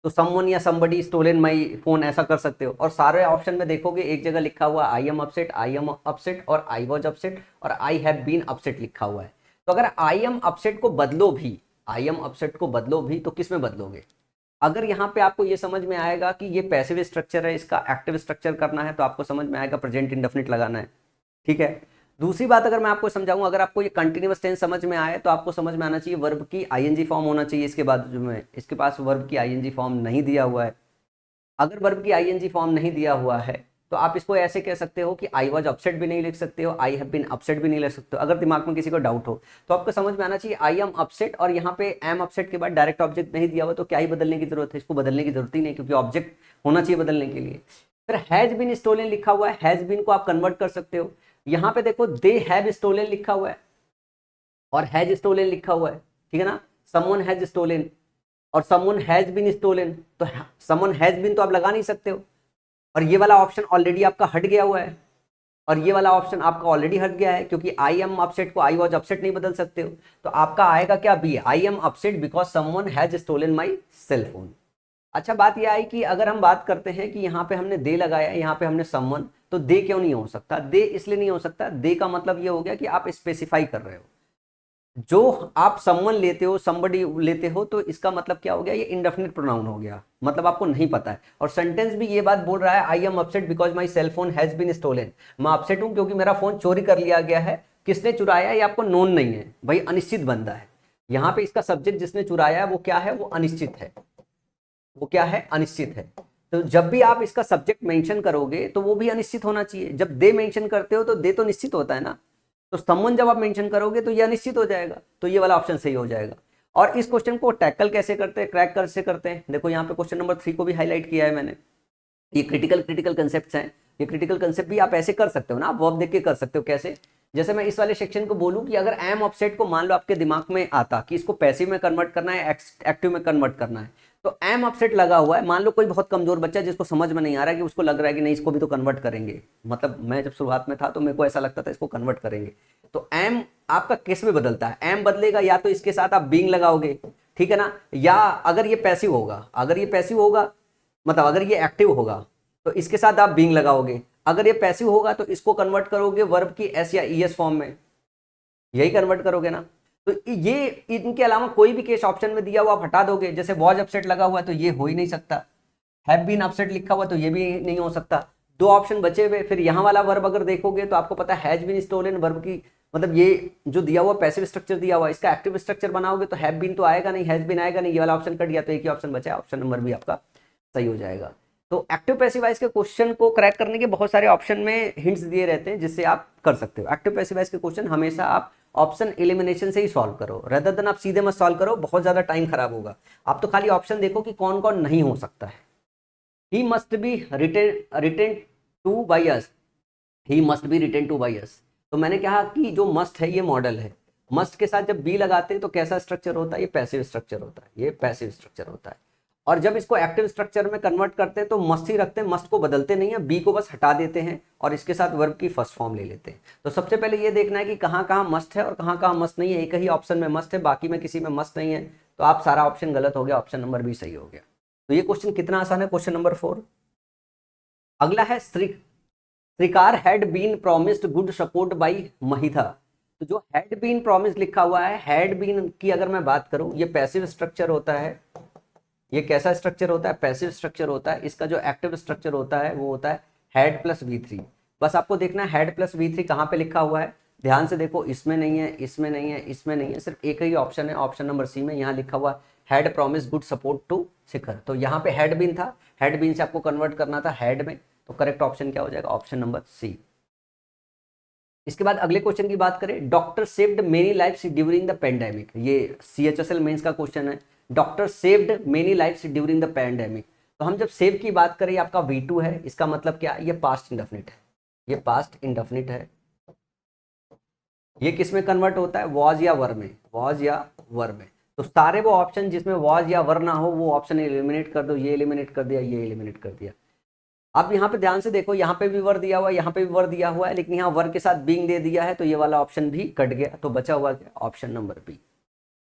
तो समवन या समबडी स्टोलन माई फोन ऐसा कर सकते हो। और सारे ऑप्शन में देखोगे एक जगह लिखा हुआ आई am upset, I am upset और आई वॉज अपसेट और आई हैव बीन अपसेट लिखा हुआ है। तो अगर आई एम अपसेट को बदलो भी, आई एम अपसेट को बदलो भी तो किस में बदलोगे? अगर यहाँ पे आपको ये समझ में आएगा कि ये पैसिव स्ट्रक्चर है, इसका एक्टिव स्ट्रक्चर करना है, तो आपको समझ में आएगा प्रेजेंट इंडेफिनिट लगाना है, ठीक है। दूसरी बात अगर मैं आपको समझाऊं, अगर आपको ये कंटिन्यूअस टेंस समझ में आए तो आपको समझ में आना चाहिए वर्ब की आईएनजी फॉर्म होना चाहिए इसके बाद में। इसके पास वर्ब की आईएनजी फॉर्म नहीं दिया हुआ है। अगर वर्ब की आईएनजी फॉर्म नहीं दिया हुआ है तो आप इसको ऐसे कह सकते हो कि आई वॉज अपसेट भी नहीं लिख सकते हो, आई हैव बीन अपसेट भी नहीं लिख सकते हो। अगर दिमाग में किसी को डाउट हो तो आपको समझ में आना चाहिए आई एम अपसेट, और यहाँ पे एम अपसेट के बाद डायरेक्ट ऑब्जेक्ट नहीं दिया हुआ तो क्या ही बदलने की जरूरत है, इसको बदलने की जरूरत ही नहीं क्योंकि ऑब्जेक्ट होना चाहिए बदलने के लिए। फिर हैज बीन स्टोलन लिखा हुआ है, हैज बीन को आप कन्वर्ट कर सकते हो। यहाँ पे देखो दे हैव स्टोलन लिखा हुआ है और हैज स्टोलन लिखा हुआ है, ठीक है ना। समवन हैज स्टोलन और समवन हैज बीन स्टोलन, तो समवन हैज बीन तो आप लगा नहीं सकते हो, और ये वाला ऑप्शन ऑलरेडी आपका हट गया हुआ है, और ये वाला ऑप्शन आपका ऑलरेडी हट गया है क्योंकि आई एम अपसेट को आई वॉज अपसेट नहीं बदल सकते हो। तो आपका आएगा क्या? B, I am upset because someone has stolen my cell phone. अच्छा बात यह आई कि अगर हम बात करते हैं कि यहाँ पे हमने दे लगाया, यहाँ पे हमने समवन, तो दे क्यों नहीं हो सकता? दे इसलिए नहीं हो सकता, दे का मतलब ये हो गया कि आप स्पेसिफाई कर रहे हो। जो आप समवन लेते हो, समबडी लेते हो, तो इसका मतलब क्या हो गया? ये इंडेफिनिट प्रोनाउन हो गया, मतलब आपको नहीं पता है। और सेंटेंस भी ये बात बोल रहा है I am upset because my cell phone has been stolen, मैं अपसेट हूं क्योंकि मेरा फोन चोरी कर लिया गया है। किसने चुराया ये आपको नोन नहीं है भाई, अनिश्चित बंदा है। यहाँ पे इसका सब्जेक्ट जिसने चुराया है वो क्या है? वो अनिश्चित है। वो क्या है? अनिश्चित है। तो जब भी आप इसका सब्जेक्ट मेंशन करोगे तो वो भी अनिश्चित होना चाहिए। जब दे मेंशन करते हो तो दे तो निश्चित होता है ना, तो समवन जब आप मेंशन करोगे तो ये अनिश्चित हो जाएगा, तो ये वाला ऑप्शन सही हो जाएगा। और इस क्वेश्चन को टैकल कैसे करते हैं, क्रैक कैसे करते हैं, देखो यहाँ पे क्वेश्चन नंबर 3 को भी हाईलाइट किया है मैंने। ये क्रिटिकल कंसेप्ट हैं, ये क्रिटिकल कंसेप्ट भी आप ऐसे कर सकते हो ना, आप वर्ब देख के कर सकते हो। कैसे? जैसे मैं इस वाले सेक्शन को बोलूं कि अगर एम ऑफसेट को मान लो आपके दिमाग में आता कि इसको पैसिव में कन्वर्ट करना है, एक्टिव में कन्वर्ट करना है, तो एम ऑफसेट लगा हुआ है। मान लो कोई बहुत कमजोर बच्चा जिसको समझ में नहीं आ रहा है, कि उसको लग रहा है कि नहीं इसको भी तो कन्वर्ट करेंगे, मतलब मैं जब शुरुआत में था तो मेरे को ऐसा लगता था इसको कन्वर्ट करेंगे। तो एम आपका किस में बदलता है? एम बदलेगा या तो इसके साथ आप बीइंग लगाओगे, ठीक है ना, या अगर ये पैसिव होगा, अगर ये पैसिव होगा मतलब अगर ये एक्टिव होगा तो इसके साथ आप बीइंग लगाओगे। अगर ये पैसिव होगा तो इसको कन्वर्ट करोगे वर्ब की एस या ईएस फॉर्म में, यही कन्वर्ट करोगे ना। तो ये इनके अलावा कोई भी केस ऑप्शन में दिया हुआ आप हटा दोगे। जैसे वॉज अपसेट लगा हुआ है तो ये हो ही नहीं सकता, हैव बीन अपसेट लिखा हुआ तो ये भी नहीं हो सकता। दो ऑप्शन बचे हुए। फिर यहाँ वाला वर्ब अगर देखोगे तो आपको पता है हैज बीन स्टोलन वर्ब की, मतलब ये जो दिया हुआ पैसिव स्ट्रक्चर दिया हुआ, इसका एक्टिव स्ट्रक्चर बनाओगे तो हैव बीन तो आएगा नहीं, हैज बीन आएगा नहीं, ये वाला ऑप्शन कट गया, तो एक ही ऑप्शन बचा है, ऑप्शन नंबर भी आपका सही हो जाएगा। तो एक्टिव पैसिव वॉइस के क्वेश्चन को क्रैक करने के बहुत सारे ऑप्शन में हिंट्स दिए रहते हैं जिससे आप कर सकते हो। एक्टिव पैसिव वॉइस के क्वेश्चन हमेशा आप ऑप्शन एलिमिनेशन से ही सॉल्व करो, रेदर देन आप सीधे मत सॉल्व करो, बहुत ज्यादा टाइम खराब होगा। आप तो खाली ऑप्शन देखो कि कौन कौन नहीं हो सकता है। He must be written to by us, he must be written to by us. तो मैंने कहा कि जो मस्ट है ये मॉडल है, मस्ट के साथ जब बी लगाते हैं तो कैसा स्ट्रक्चर होता है? ये पैसिव स्ट्रक्चर होता है, ये पैसिव स्ट्रक्चर होता है। और जब इसको एक्टिव स्ट्रक्चर में कन्वर्ट करते हैं तो मस्ट ही रखते हैं, मस्ट को बदलते नहीं है, बी को बस हटा देते हैं और इसके साथ वर्ब की फर्स्ट फॉर्म ले लेते हैं। तो सबसे पहले ये देखना है कि कहाँ कहाँ मस्ट है और कहाँ कहाँ मस्ट नहीं है। एक ही ऑप्शन में मस्ट है, बाकी में किसी में मस्ट नहीं है, तो आप सारा ऑप्शन गलत हो गया, ऑप्शन नंबर बी सही हो गया। तो ये क्वेश्चन कितना आसान है, क्वेश्चन नंबर 4। अगला है Shrikar had been promised good support by Mahitha. तो जो हैड बीन प्रोमिस्ड लिखा हुआ है, हैड बीन की अगर मैं बात करूं, ये पैसिव स्ट्रक्चर होता है। ये कैसा स्ट्रक्चर होता है? पैसिव स्ट्रक्चर होता है। इसका जो एक्टिव स्ट्रक्चर होता है वो होता है हैड प्लस V3। बस आपको देखना है हैड प्लस V3 कहाँ पे लिखा हुआ है। ध्यान से देखो, इसमें नहीं है, इसमें नहीं है, इसमें नहीं है, सिर्फ एक ही ऑप्शन है, ऑप्शन नंबर सी में। यहाँ लिखा हुआ had promise good support to Shikhar, तो यहाँ पे हैड बीन था, हैड बीन से आपको कन्वर्ट करना था हैड में, तो करेक्ट ऑप्शन क्या हो जाएगा? Option number C. इसके बाद अगले क्वेश्चन की बात करें, doctor saved many lifes during the pandemic. ये CHSL मेंस का क्वेश्चन है, doctor saved many lifes during the pandemic. तो हम जब सेव की बात करें, आपका V2 है, इसका मतलब क्या? ये पास्ट इंडेफिनिट है, ये पास्ट इंडेफिनिट है। ये किस में कन्वर्ट होता है? वॉज या वर में, वॉज या वर में। तो सारे वो ऑप्शन जिसमें वॉज या वर ना हो वो ऑप्शन एलिमिनेट कर दो। ये एलिमिनेट कर दिया, ये एलिमिनेट कर दिया। अब यहाँ पे ध्यान से देखो, यहाँ पे भी वर दिया हुआ है, यहाँ पे भी वर दिया हुआ है, लेकिन यहाँ वर के साथ बीइंग दे दिया है, तो ये वाला ऑप्शन भी कट गया। तो बचा हुआ क्या? Option number B.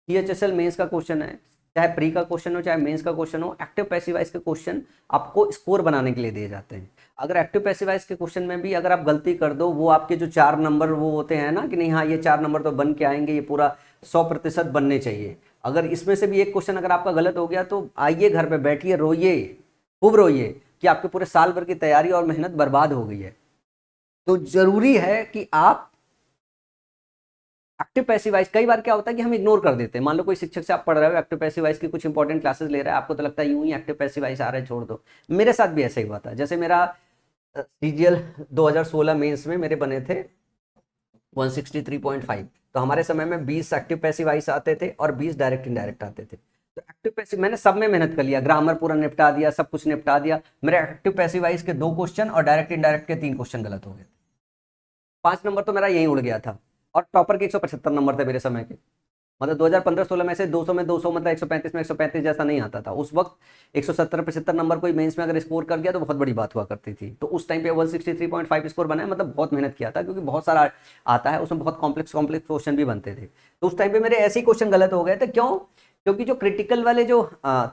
CHSL mains का क्वेश्चन है, चाहे प्री का क्वेश्चन हो चाहे मेंस का क्वेश्चन हो, एक्टिव पैसिव वॉइस के क्वेश्चन आपको स्कोर बनाने के लिए दिए जाते हैं। अगर एक्टिव पैसिव वॉइस के क्वेश्चन में भी अगर आप गलती कर दो, वो आपके जो 4 नंबर वो होते हैं ना कि नहीं हाँ ये 4 नंबर तो बन के आएंगे, ये पूरा 100% बनने चाहिए। अगर इसमें से भी एक क्वेश्चन अगर आपका गलत हो गया तो आइए घर पे बैठिए, रोइए, खूब रोइए कि आपके पूरे साल भर की तैयारी और मेहनत बर्बाद हो गई है। तो जरूरी है कि आप एक्टिव पैसिव वॉइस, कई बार क्या होता है कि हम इग्नोर कर देते हैं। मान लो कोई शिक्षक से आप पढ़ रहे हो, एक्टिव पैसिव वॉइस की कुछ इंपॉर्टेंट क्लासेस ले रहा है, आपको तो लगता है यूं ही एक्टिव पैसिव वॉइस आ रहा है छोड़ दो। मेरे साथ भी ऐसा ही हुआ था। जैसे मेरा सीजीएल 2016 मेंस में मेरे बने थे 163.5, तो हमारे समय में 20 एक्टिव पैसिव वॉइस आते थे और 20 डायरेक्ट इनडायरेक्ट आते थे। तो एक्टिव पैसिव मैंने सब में मेहनत कर लिया, ग्रामर पूरा निपटा दिया, सब कुछ निपटा दिया। मेरे एक्टिव पैसिव वॉइस के 2 क्वेश्चन और डायरेक्ट इनडायरेक्ट के 3 क्वेश्चन गलत हो गए। 5 नंबर तो मेरा यहीं उड़ गया था। और टॉपर के 175 नंबर थे मेरे समय के। मतलब 2015-16 में से 200 में 200, मतलब 135 में 135 जैसा नहीं आता था उस वक्त। 170-75 नंबर कोई मेंस में अगर स्कोर कर गया तो बहुत बड़ी बात हुआ करती थी। तो उस टाइम पे 163.5 स्कोर बनाया, मतलब बहुत मेहनत किया था, क्योंकि बहुत सारा आता है उसमें, बहुत कॉम्प्लेक्स कॉम्प्लेक्स क्वेश्चन भी बनते थे। तो उस टाइम पे मेरे ऐसे ही क्वेश्चन गलत हो गए थे। क्यों? क्योंकि जो क्रिटिकल वाले जो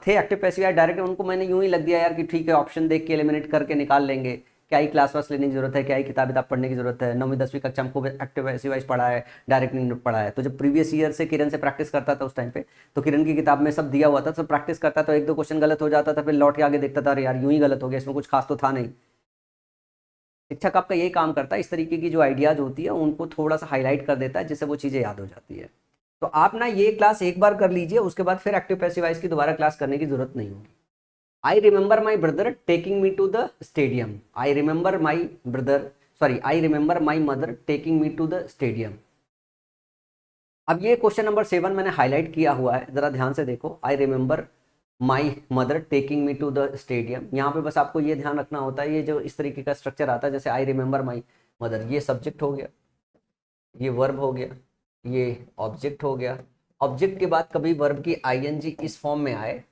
थे एक्टिव पैसिव या डायरेक्ट, उनको मैंने यूं ही लग दिया यार कि ठीक है ऑप्शन देख के एलिमिनेट करके निकाल लेंगे, क्या ही क्लास वास लेने की जरूरत है, क्या ही किताब पढ़ने की जरूरत है। 9वीं 10वीं कक्षा में खूब एक्टिव पैसिव वॉइस पढ़ा है, डायरेक्ट नहीं पढ़ा है। तो जब प्रीवियस ईयर से किरण से प्रैक्टिस करता था उस टाइम पे, तो किरण की किताब में सब दिया हुआ था, सब प्रैक्टिस करता था, 1-2 क्वेश्चन गलत हो जाता था, फिर लौट के आगे देखता था, अरे यार यूं ही गलत हो गया, इसमें कुछ खास तो था नहीं। शिक्षक आपका यही काम करता है, इस तरीके की जो आइडियाज होती है उनको थोड़ा सा हाईलाइट कर देता है, जिससे वो चीज़ें याद हो जाती है। तो आप ना ये क्लास एक बार कर लीजिए, उसके बाद फिर एक्टिव पैसिव वॉइस की दोबारा क्लास करने की जरूरत नहीं होगी। I remember my brother taking me to the stadium. I remember my brother, sorry, I remember my mother taking me to the stadium. अब ये क्वेश्चन नंबर 7 मैंने हाईलाइट किया हुआ है, जरा ध्यान से देखो। I remember my mother taking me to the stadium. यहाँ पे बस आपको ये ध्यान रखना होता है, ये जो इस तरीके का स्ट्रक्चर आता है, जैसे आई रिमेंबर माई मदर, ये सब्जेक्ट हो गया, ये वर्ब हो गया, ये ऑब्जेक्ट हो गया। ऑब्जेक्ट के बाद कभी वर्ब की आईएनजी इस फॉर्म में आए,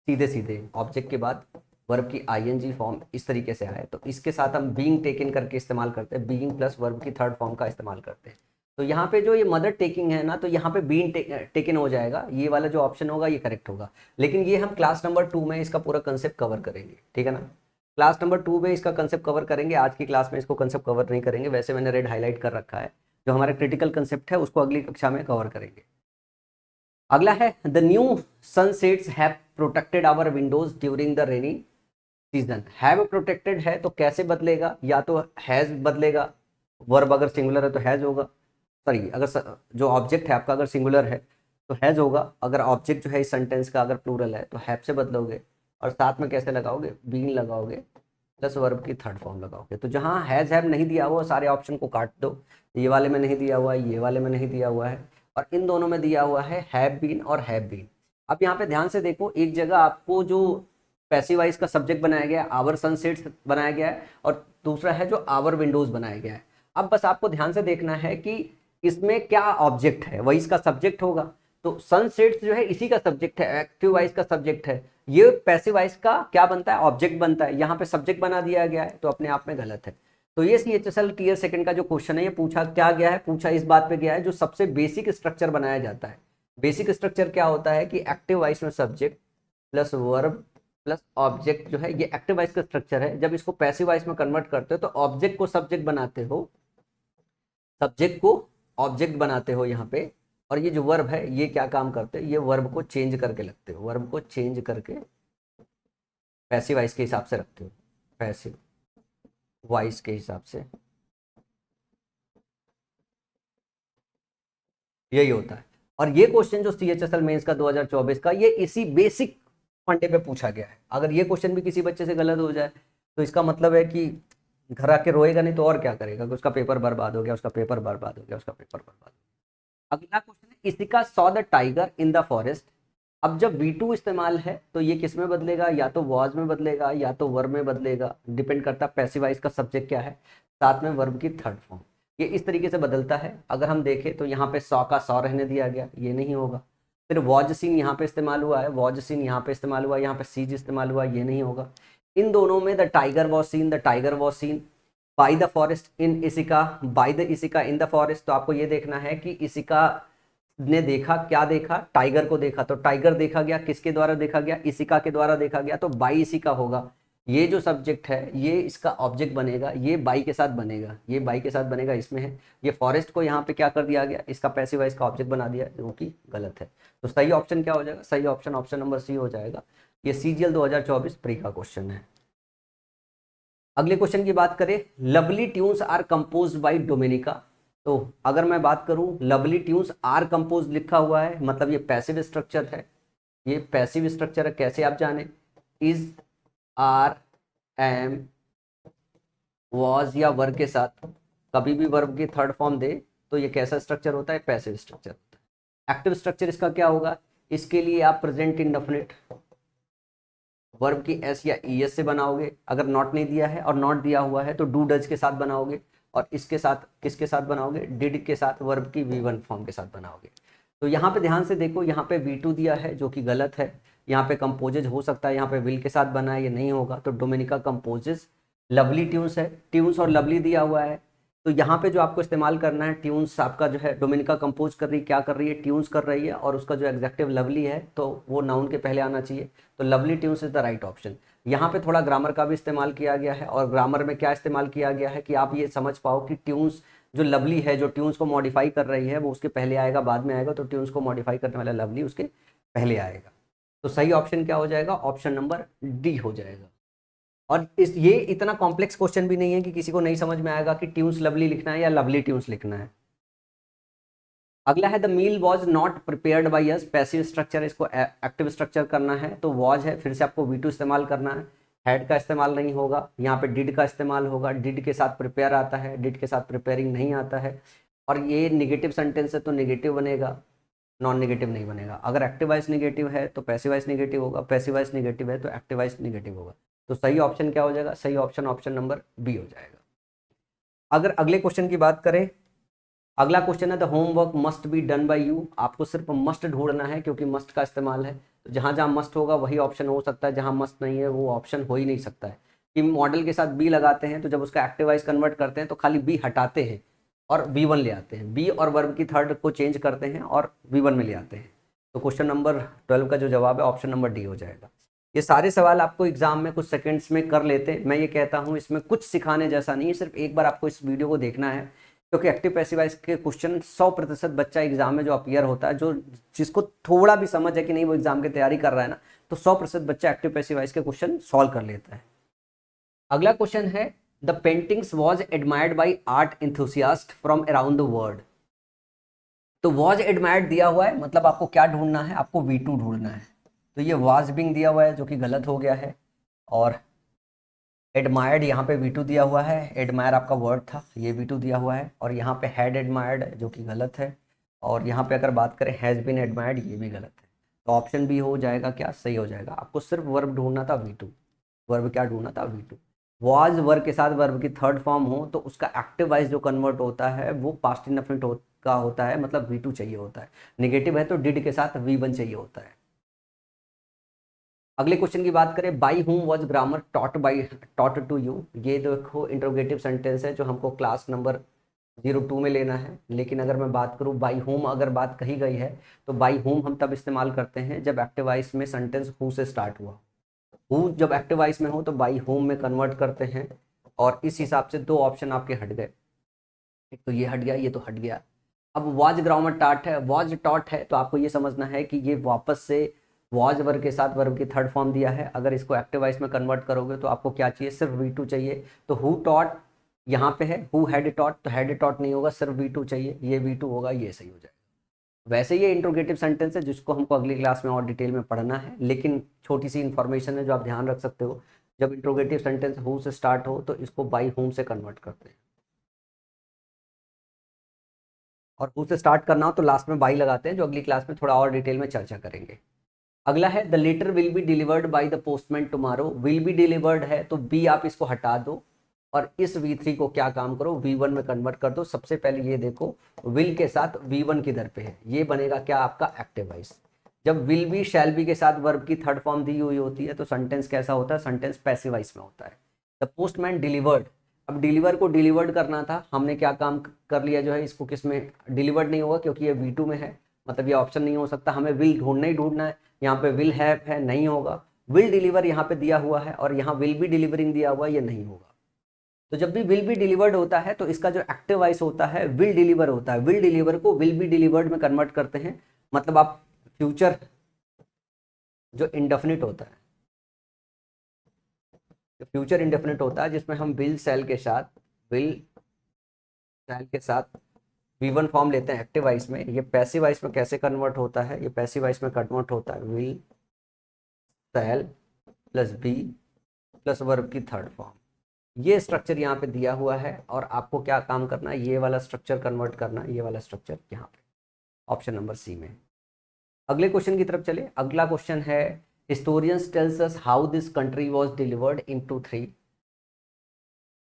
सीधे सीधे ऑब्जेक्ट के बाद वर्ब की आईएनजी फॉर्म इस तरीके से आए, तो इसके साथ हम बीइंग टेकन करके इस्तेमाल करते हैं, बीइंग प्लस वर्ब की थर्ड फॉर्म का इस्तेमाल करते हैं। तो यहाँ पे जो ये मदर टेकिंग है ना, तो यहाँ पे बीइंग टेकन हो जाएगा, ये वाला जो ऑप्शन होगा ये करेक्ट होगा। लेकिन ये हम क्लास नंबर 2 में इसका पूरा कंसेप्ट कवर करेंगे, ठीक है ना। क्लास नंबर 2 में इसका कंसेप्ट कवर करेंगे, आज की क्लास में इसको कंसेप्ट कवर नहीं करेंगे। वैसे मैंने रेड हाईलाइट कर रखा है, जो हमारा क्रिटिकल कंसेप्ट है उसको अगली कक्षा में कवर करेंगे। अगला है the new sunsets have protected our windows during the rainy season. Have protected है तो कैसे बदलेगा, या तो हैज बदलेगा, वर्ब अगर सिंगुलर है तो हैज होगा, सॉरी अगर जो ऑब्जेक्ट है आपका अगर सिंगुलर है तो हैज होगा, अगर ऑब्जेक्ट जो है इस सेंटेंस का अगर प्लूरल है तो हैव से बदलोगे, और साथ में कैसे लगाओगे, बीइंग लगाओगे प्लस वर्ब की थर्ड फॉर्म लगाओगे। तो जहाँ हैज हैव नहीं दिया हुआ सारे ऑप्शन को काट दो, ये वाले में नहीं दिया हुआ है, ये वाले में नहीं दिया हुआ है, और इन दोनों में दिया हुआ है हैव बीन और हैव बीन। अब यहाँ पे ध्यान से देखो, एक जगह आपको जो पैसिव वॉइस का सब्जेक्ट बनाया गया है आवर सनसेट्स बनाया गया है, और दूसरा है जो आवर विंडोज बनाया गया है। अब बस आपको ध्यान से देखना है कि इसमें क्या ऑब्जेक्ट है, वही इसका सब्जेक्ट होगा। तो सनसेट्स जो है इसी का सब्जेक्ट है, एक्टिव वॉइस का सब्जेक्ट है, ये पैसिव वॉइस का क्या बनता है, ऑब्जेक्ट बनता है। यहाँ पे सब्जेक्ट बना दिया गया है तो अपने आप में गलत है। तो ये CHSL टीयर सेकंड का जो क्वेश्चन है, ये पूछा क्या गया है, पूछा इस बात पे गया है जो सबसे बेसिक स्ट्रक्चर बनाया जाता है। बेसिक स्ट्रक्चर क्या होता है कि एक्टिव वॉइस में subject plus verb plus object जो है, ये एक्टिव वॉइस का स्ट्रक्चर है। जब इसको पैसिव वॉइस में कन्वर्ट करते हो तो ऑब्जेक्ट को सब्जेक्ट बनाते हो, सब्जेक्ट को ऑब्जेक्ट बनाते हो यहाँ पे, और ये जो वर्ब है ये क्या काम करते हैं, ये वर्ब को चेंज करके लगते हो, वर्ब को चेंज करके पैसिव वॉइस के हिसाब से रखते हो, पैसिव वॉइस के हिसाब से यही होता है। और ये क्वेश्चन जो CHSL मेंस का 2024 का, ये इसी बेसिक फंडे पे पूछा गया है। अगर ये क्वेश्चन भी किसी बच्चे से गलत हो जाए तो इसका मतलब है कि घर आके रोएगा नहीं तो और क्या करेगा, कि उसका पेपर बर्बाद हो गया, उसका पेपर बर्बाद हो गया, उसका पेपर बर्बाद हो गया। अगला क्वेश्चन है Isika saw the tiger in the forest. अब जब V2 इस्तेमाल है तो ये किस में बदलेगा, या तो वॉज में बदलेगा या तो वर्ब में बदलेगा, डिपेंड करता है पैसिव वॉइस का सब्जेक्ट क्या है, साथ में वर्ब की थर्ड फॉर्म। ये इस तरीके से बदलता है। अगर हम देखें तो यहाँ पे सॉ का सॉ रहने दिया गया, ये नहीं होगा। फिर वॉज सीन यहाँ पे इस्तेमाल हुआ है, वॉज सीन यहाँ पे इस्तेमाल हुआ है, यहाँ पे सीज इस्तेमाल हुआ है, ये नहीं होगा। इन दोनों में the tiger was seen, the tiger was seen by the forest in Isika, by the Isika in the forest. तो आपको ये देखना है कि इसिका ने देखा, क्या देखा, टाइगर को देखा, तो टाइगर देखा गया, किसके द्वारा देखा गया, इसिका के द्वारा देखा गया, तो बाई इसिका होगा। ये जो सब्जेक्ट है ये इसका ऑब्जेक्ट बनेगा, ये बाई के साथ बनेगा, ये बाई के साथ बनेगा, इसमें है। ये फॉरेस्ट को यहाँ पे क्या कर दिया गया, इसका पैसिव वॉइस का ऑब्जेक्ट बना दिया, जो कि गलत है। तो सही ऑप्शन क्या हो जाएगा, सही ऑप्शन ऑप्शन नंबर सी हो जाएगा। ये सीजीएल 2024 प्री का क्वेश्चन है। अगले क्वेश्चन की बात करें, lovely tunes are composed by Dominica. तो अगर मैं बात करूं, लवली ट्यून्स आर कंपोज लिखा हुआ है, मतलब ये पैसिव स्ट्रक्चर है, ये पैसिव स्ट्रक्चर है। कैसे आप जाने, इज, आर, एम, वॉज या वर्ब के साथ कभी भी वर्ब की थर्ड फॉर्म दे तो ये कैसा स्ट्रक्चर होता है, पैसिव स्ट्रक्चर होता है। एक्टिव स्ट्रक्चर इसका क्या होगा, इसके लिए आप प्रेजेंट इंडेफिनिट वर्ब की एस या ई एस से बनाओगे, अगर नॉट नहीं दिया है और नॉट दिया हुआ है तो डू डज के साथ बनाओगे, और इसके साथ किसके साथ बनाओगे, डिड के साथ, वर्ब की वी1 फॉर्म के साथ बनाओगे। तो यहाँ पे ध्यान से देखो, यहाँ पे वी2 दिया है जो कि गलत है। यहाँ पे कंपोजेज हो सकता है, यहाँ पे विल के साथ बना है, ये नहीं होगा। तो डोमिनिका कंपोजेज, लवली ट्यून्स है, ट्यून्स और लवली दिया हुआ है। तो यहाँ पे जो आपको इस्तेमाल करना है, ट्यून्स आपका जो है डोमिनिका कंपोज कर रही है, क्या कर रही है, ट्यून्स कर रही है, और उसका जो एग्जेक्टिव लवली है तो वो नाउन के पहले आना चाहिए। तो lovely tunes is the right option. यहाँ पे थोड़ा ग्रामर का भी इस्तेमाल किया गया है, और ग्रामर में क्या इस्तेमाल किया गया है कि आप ये समझ पाओ कि ट्यून्स जो लवली है, जो ट्यून्स को मॉडिफाई कर रही है, वो उसके पहले आएगा, बाद में आएगा। तो ट्यून्स को मॉडिफाई करने वाला लवली उसके पहले आएगा। तो सही ऑप्शन क्या हो जाएगा, ऑप्शन नंबर डी हो जाएगा। और इस ये इतना कॉम्प्लेक्स क्वेश्चन भी नहीं है कि किसी को नहीं समझ में आएगा कि ट्यून्स लवली लिखना है या लवली ट्यून्स लिखना है। अगला है the meal was not prepared by us, passive structure, इसको एक्टिव स्ट्रक्चर करना है तो वॉज है, फिर से आपको वी2 इस्तेमाल करना है, हैड का इस्तेमाल नहीं होगा, यहाँ पे डिड का इस्तेमाल होगा, डिड के साथ प्रिपेयर आता है, डिड के साथ प्रिपेयरिंग नहीं आता है। और ये निगेटिव सेंटेंस है तो निगेटिव बनेगा, नॉन निगेटिव नहीं बनेगा। अगर एक्टिव वाइज निगेटिव है तो पैसिव वाइज निगेटिव होगा, पैसिव वाइज निगेटिव है तो एक्टिव वाइज निगेटिव होगा। तो सही ऑप्शन क्या हो जाएगा, सही ऑप्शन ऑप्शन नंबर बी हो जाएगा। अगर अगले क्वेश्चन की बात करें, अगला क्वेश्चन है the homework must be done by you. आपको सिर्फ मस्ट ढूंढना है क्योंकि मस्ट का इस्तेमाल है, तो जहां जहां मस्ट होगा वही ऑप्शन हो सकता है, जहां मस्ट नहीं है वो ऑप्शन हो ही नहीं सकता है। कि मॉडल के साथ बी लगाते हैं तो जब उसका एक्टिवाइज कन्वर्ट करते हैं तो खाली बी हटाते हैं और V1 ले आते हैं, बी और वर्ब की थर्ड को चेंज करते हैं और V1 में ले आते हैं। तो क्वेश्चन नंबर 12 का जो जवाब है ऑप्शन नंबर डी हो जाएगा। ये सारे सवाल आपको एग्जाम में कुछ सेकंड्स में कर लेते हैं। मैं ये कहता हूँ इसमें कुछ सिखाने जैसा नहीं है, सिर्फ एक बार आपको इस वीडियो को देखना है, क्योंकि एक्टिव पैसिव वॉइस के क्वेश्चन 100% बच्चा एग्जाम में जो अपीयर होता है, जो जिसको थोड़ा भी समझ है कि नहीं वो एग्जाम की तैयारी कर रहा है ना, तो 100% बच्चा एक्टिव पैसिव वॉइस के क्वेश्चन सॉल्व कर लेता है। अगला क्वेश्चन है the paintings was admired by art enthusiast from around the world. तो वॉज एडमायर्ड दिया हुआ है, मतलब आपको क्या ढूंढना है, आपको V2 ढूंढना है। तो ये वाज बिंग दिया हुआ है जो कि गलत हो गया है, और एडमायर्ड यहाँ पे V2 दिया हुआ है, एडमायर आपका वर्ड था, ये V2 दिया हुआ है, और यहाँ पे हैड एडमायर्ड जो कि गलत है, और यहाँ पे अगर बात करें हैज़ बीन एडमायर्ड, ये भी गलत है। तो ऑप्शन बी हो जाएगा, क्या सही हो जाएगा। आपको सिर्फ वर्ब ढूंढना था V2, वर्ब क्या ढूंढना था, V2। वाज वर्ब के साथ वर्ब की थर्ड फॉर्म हो तो उसका एक्टिव वाइज जो कन्वर्ट होता है वो पास्ट इंडेफिनिट का होता है, मतलब V2 चाहिए होता है। नेगेटिव है तो डिड के साथ V1 चाहिए होता है। अगले क्वेश्चन की बात करें, by whom was grammar taught to you. ये देखो इंट्रोगेटिव सेंटेंस है जो हमको क्लास नंबर 02 में लेना है। लेकिन अगर मैं बात करूँ बाई होम, अगर बात कही गई है तो बाई होम हम तब इस्तेमाल करते हैं जब एक्टिव वॉइस में सेंटेंस हु से स्टार्ट हुआ। हु जब एक्टिव वॉइस में हो तो बाई होम में कन्वर्ट करते हैं, और इस हिसाब से दो ऑप्शन आपके हट गए, एक तो ये हट गया, ये तो हट गया। अब वॉज ग्रामर टॉट है, वॉज टॉट है, तो आपको ये समझना है कि ये वापस से वॉज वर्ब के साथ वर्ब की थर्ड फॉर्म दिया है। अगर इसको एक्टिव वॉइस में कन्वर्ट करोगे तो आपको क्या चाहिए, सिर्फ V2 चाहिए। तो हु टॉट यहाँ पे है, हु हैड टॉट, तो हैड टॉट नहीं होगा, सिर्फ V2 चाहिए, ये V2 होगा, ये सही हो जाएगा। वैसे ये इंट्रोगेटिव सेंटेंस है जिसको हमको अगली क्लास में और डिटेल में पढ़ना है, लेकिन छोटी सी इन्फॉर्मेशन है जो आप ध्यान रख सकते हो। जब इंट्रोगेटिव सेंटेंस हु से स्टार्ट हो तो इसको बाई होम से कन्वर्ट करते हैं, और हु से स्टार्ट करना हो तो लास्ट में बाई लगाते हैं, जो अगली क्लास में थोड़ा और डिटेल में चर्चा करेंगे। अगला है the letter will be delivered by the postman tomorrow. Will be delivered है तो बी आप इसको हटा दो, और इस V3 को क्या काम करो, V1 में कन्वर्ट कर दो। सबसे पहले ये देखो विल के साथ V1 किधर पे है, ये बनेगा क्या आपका एक्टिव वॉइस। जब विल बी शैल बी के साथ वर्ब की थर्ड फॉर्म दी हुई होती है तो सेंटेंस कैसा होता है, सेंटेंस पैसिव वॉइस में होता है। द पोस्टमैन डिलीवर्ड, अब डिलीवर को डिलीवर्ड करना था, हमने क्या काम कर लिया, जो है इसको किस में डिलीवर्ड नहीं होगा क्योंकि ये V2 में है, मतलब ये ऑप्शन नहीं हो सकता, हमें विल ढूंढना ही ढूंढना है। यहाँ पे विल हैव है, नहीं होगा। विल डिलीवर यहाँ पे दिया हुआ है और यहाँ विल बी डिलीवरिंग दिया हुआ है, ये नहीं होगा। तो जब भी विल बी डिलीवर्ड होता है तो इसका जो एक्टिव वॉइस होता है विल डिलीवर होता है। विल डिलीवर को विल बी डिलीवर्ड में कन्वर्ट करते हैं। मतलब आप फ्यूचर जो इंडेफिनिट होता है, जो फ्यूचर इंडेफिनिट होता है जिसमें हम विल सेल के साथ V1 फॉर्म लेते हैं एक्टिव वॉइस में, ये पैसिव वॉइस में कैसे कन्वर्ट होता है, ये पैसिव वॉइस में कन्वर्ट होता है will shall plus be plus verb की थर्ड फॉर्म। ये स्ट्रक्चर यहाँ पे दिया हुआ है और आपको क्या काम करना है, ये वाला स्ट्रक्चर कन्वर्ट करना है, ये वाला स्ट्रक्चर यहाँ पे ऑप्शन नंबर सी में। अगले क्वेश्चन की तरफ चले। अगला क्वेश्चन है historians tells us how this country was delivered into 3।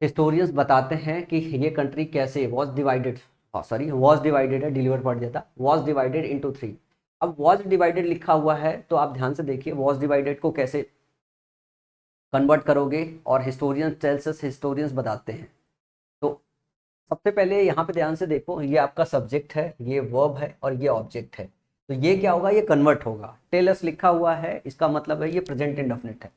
Historians बताते हैं कि ये कंट्री कैसे वाज डिवाइडेड है, डिलीवर पढ़ जाता, वाज डिवाइडेड इनटू 3। अब वाज डिवाइडेड लिखा हुआ है तो आप ध्यान से देखिए वाज डिवाइडेड को कैसे कन्वर्ट करोगे, और हिस्टोरियंस बताते हैं। तो सबसे पहले यहाँ पे ध्यान से देखो, ये आपका सब्जेक्ट है, ये वर्ब है और ये ऑब्जेक्ट है। तो ये क्या होगा, ये कन्वर्ट होगा। टेलस लिखा हुआ है, इसका मतलब है ये प्रेजेंट इंडेफिनिट है।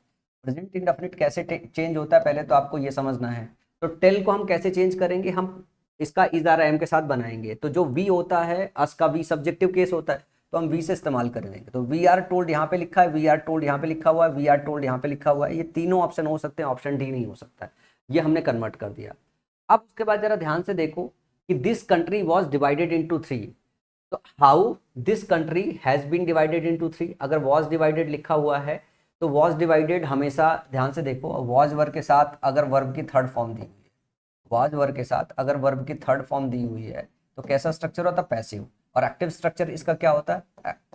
प्रेजेंट इंडेफिनिट कैसे चेंज होता है पहले तो आपको ये समझना है। तो टेल को हम कैसे चेंज करेंगे, हम इसका इज आर एम के साथ बनाएंगे। तो जो वी होता है, अस का वी सब्जेक्टिव केस होता है, तो हम वी से इस्तेमाल कर देंगे। तो वी आर टोल्ड यहाँ पे लिखा है, वी आर टोल्ड यहाँ पे लिखा हुआ है, वी आर टोल्ड यहाँ पे लिखा हुआ है, ये तीनों ऑप्शन हो सकते हैं, ऑप्शन डी नहीं हो सकता है। ये हमने कन्वर्ट कर दिया। अब उसके बाद जरा ध्यान से देखो कि this country was divided into 3। तो how this country has been divided into 3। अगर वॉज डिवाइडेड लिखा हुआ है तो वॉज डिवाइडेड हमेशा ध्यान से देखो, वॉज वर्ब के साथ अगर वर्ब की थर्ड फॉर्म दी हुई है, वॉज वर्ब के साथ अगर वर्ब की थर्ड फॉर्म दी हुई है तो कैसा स्ट्रक्चर होता है, पैसिव। और एक्टिव स्ट्रक्चर इसका क्या होता है,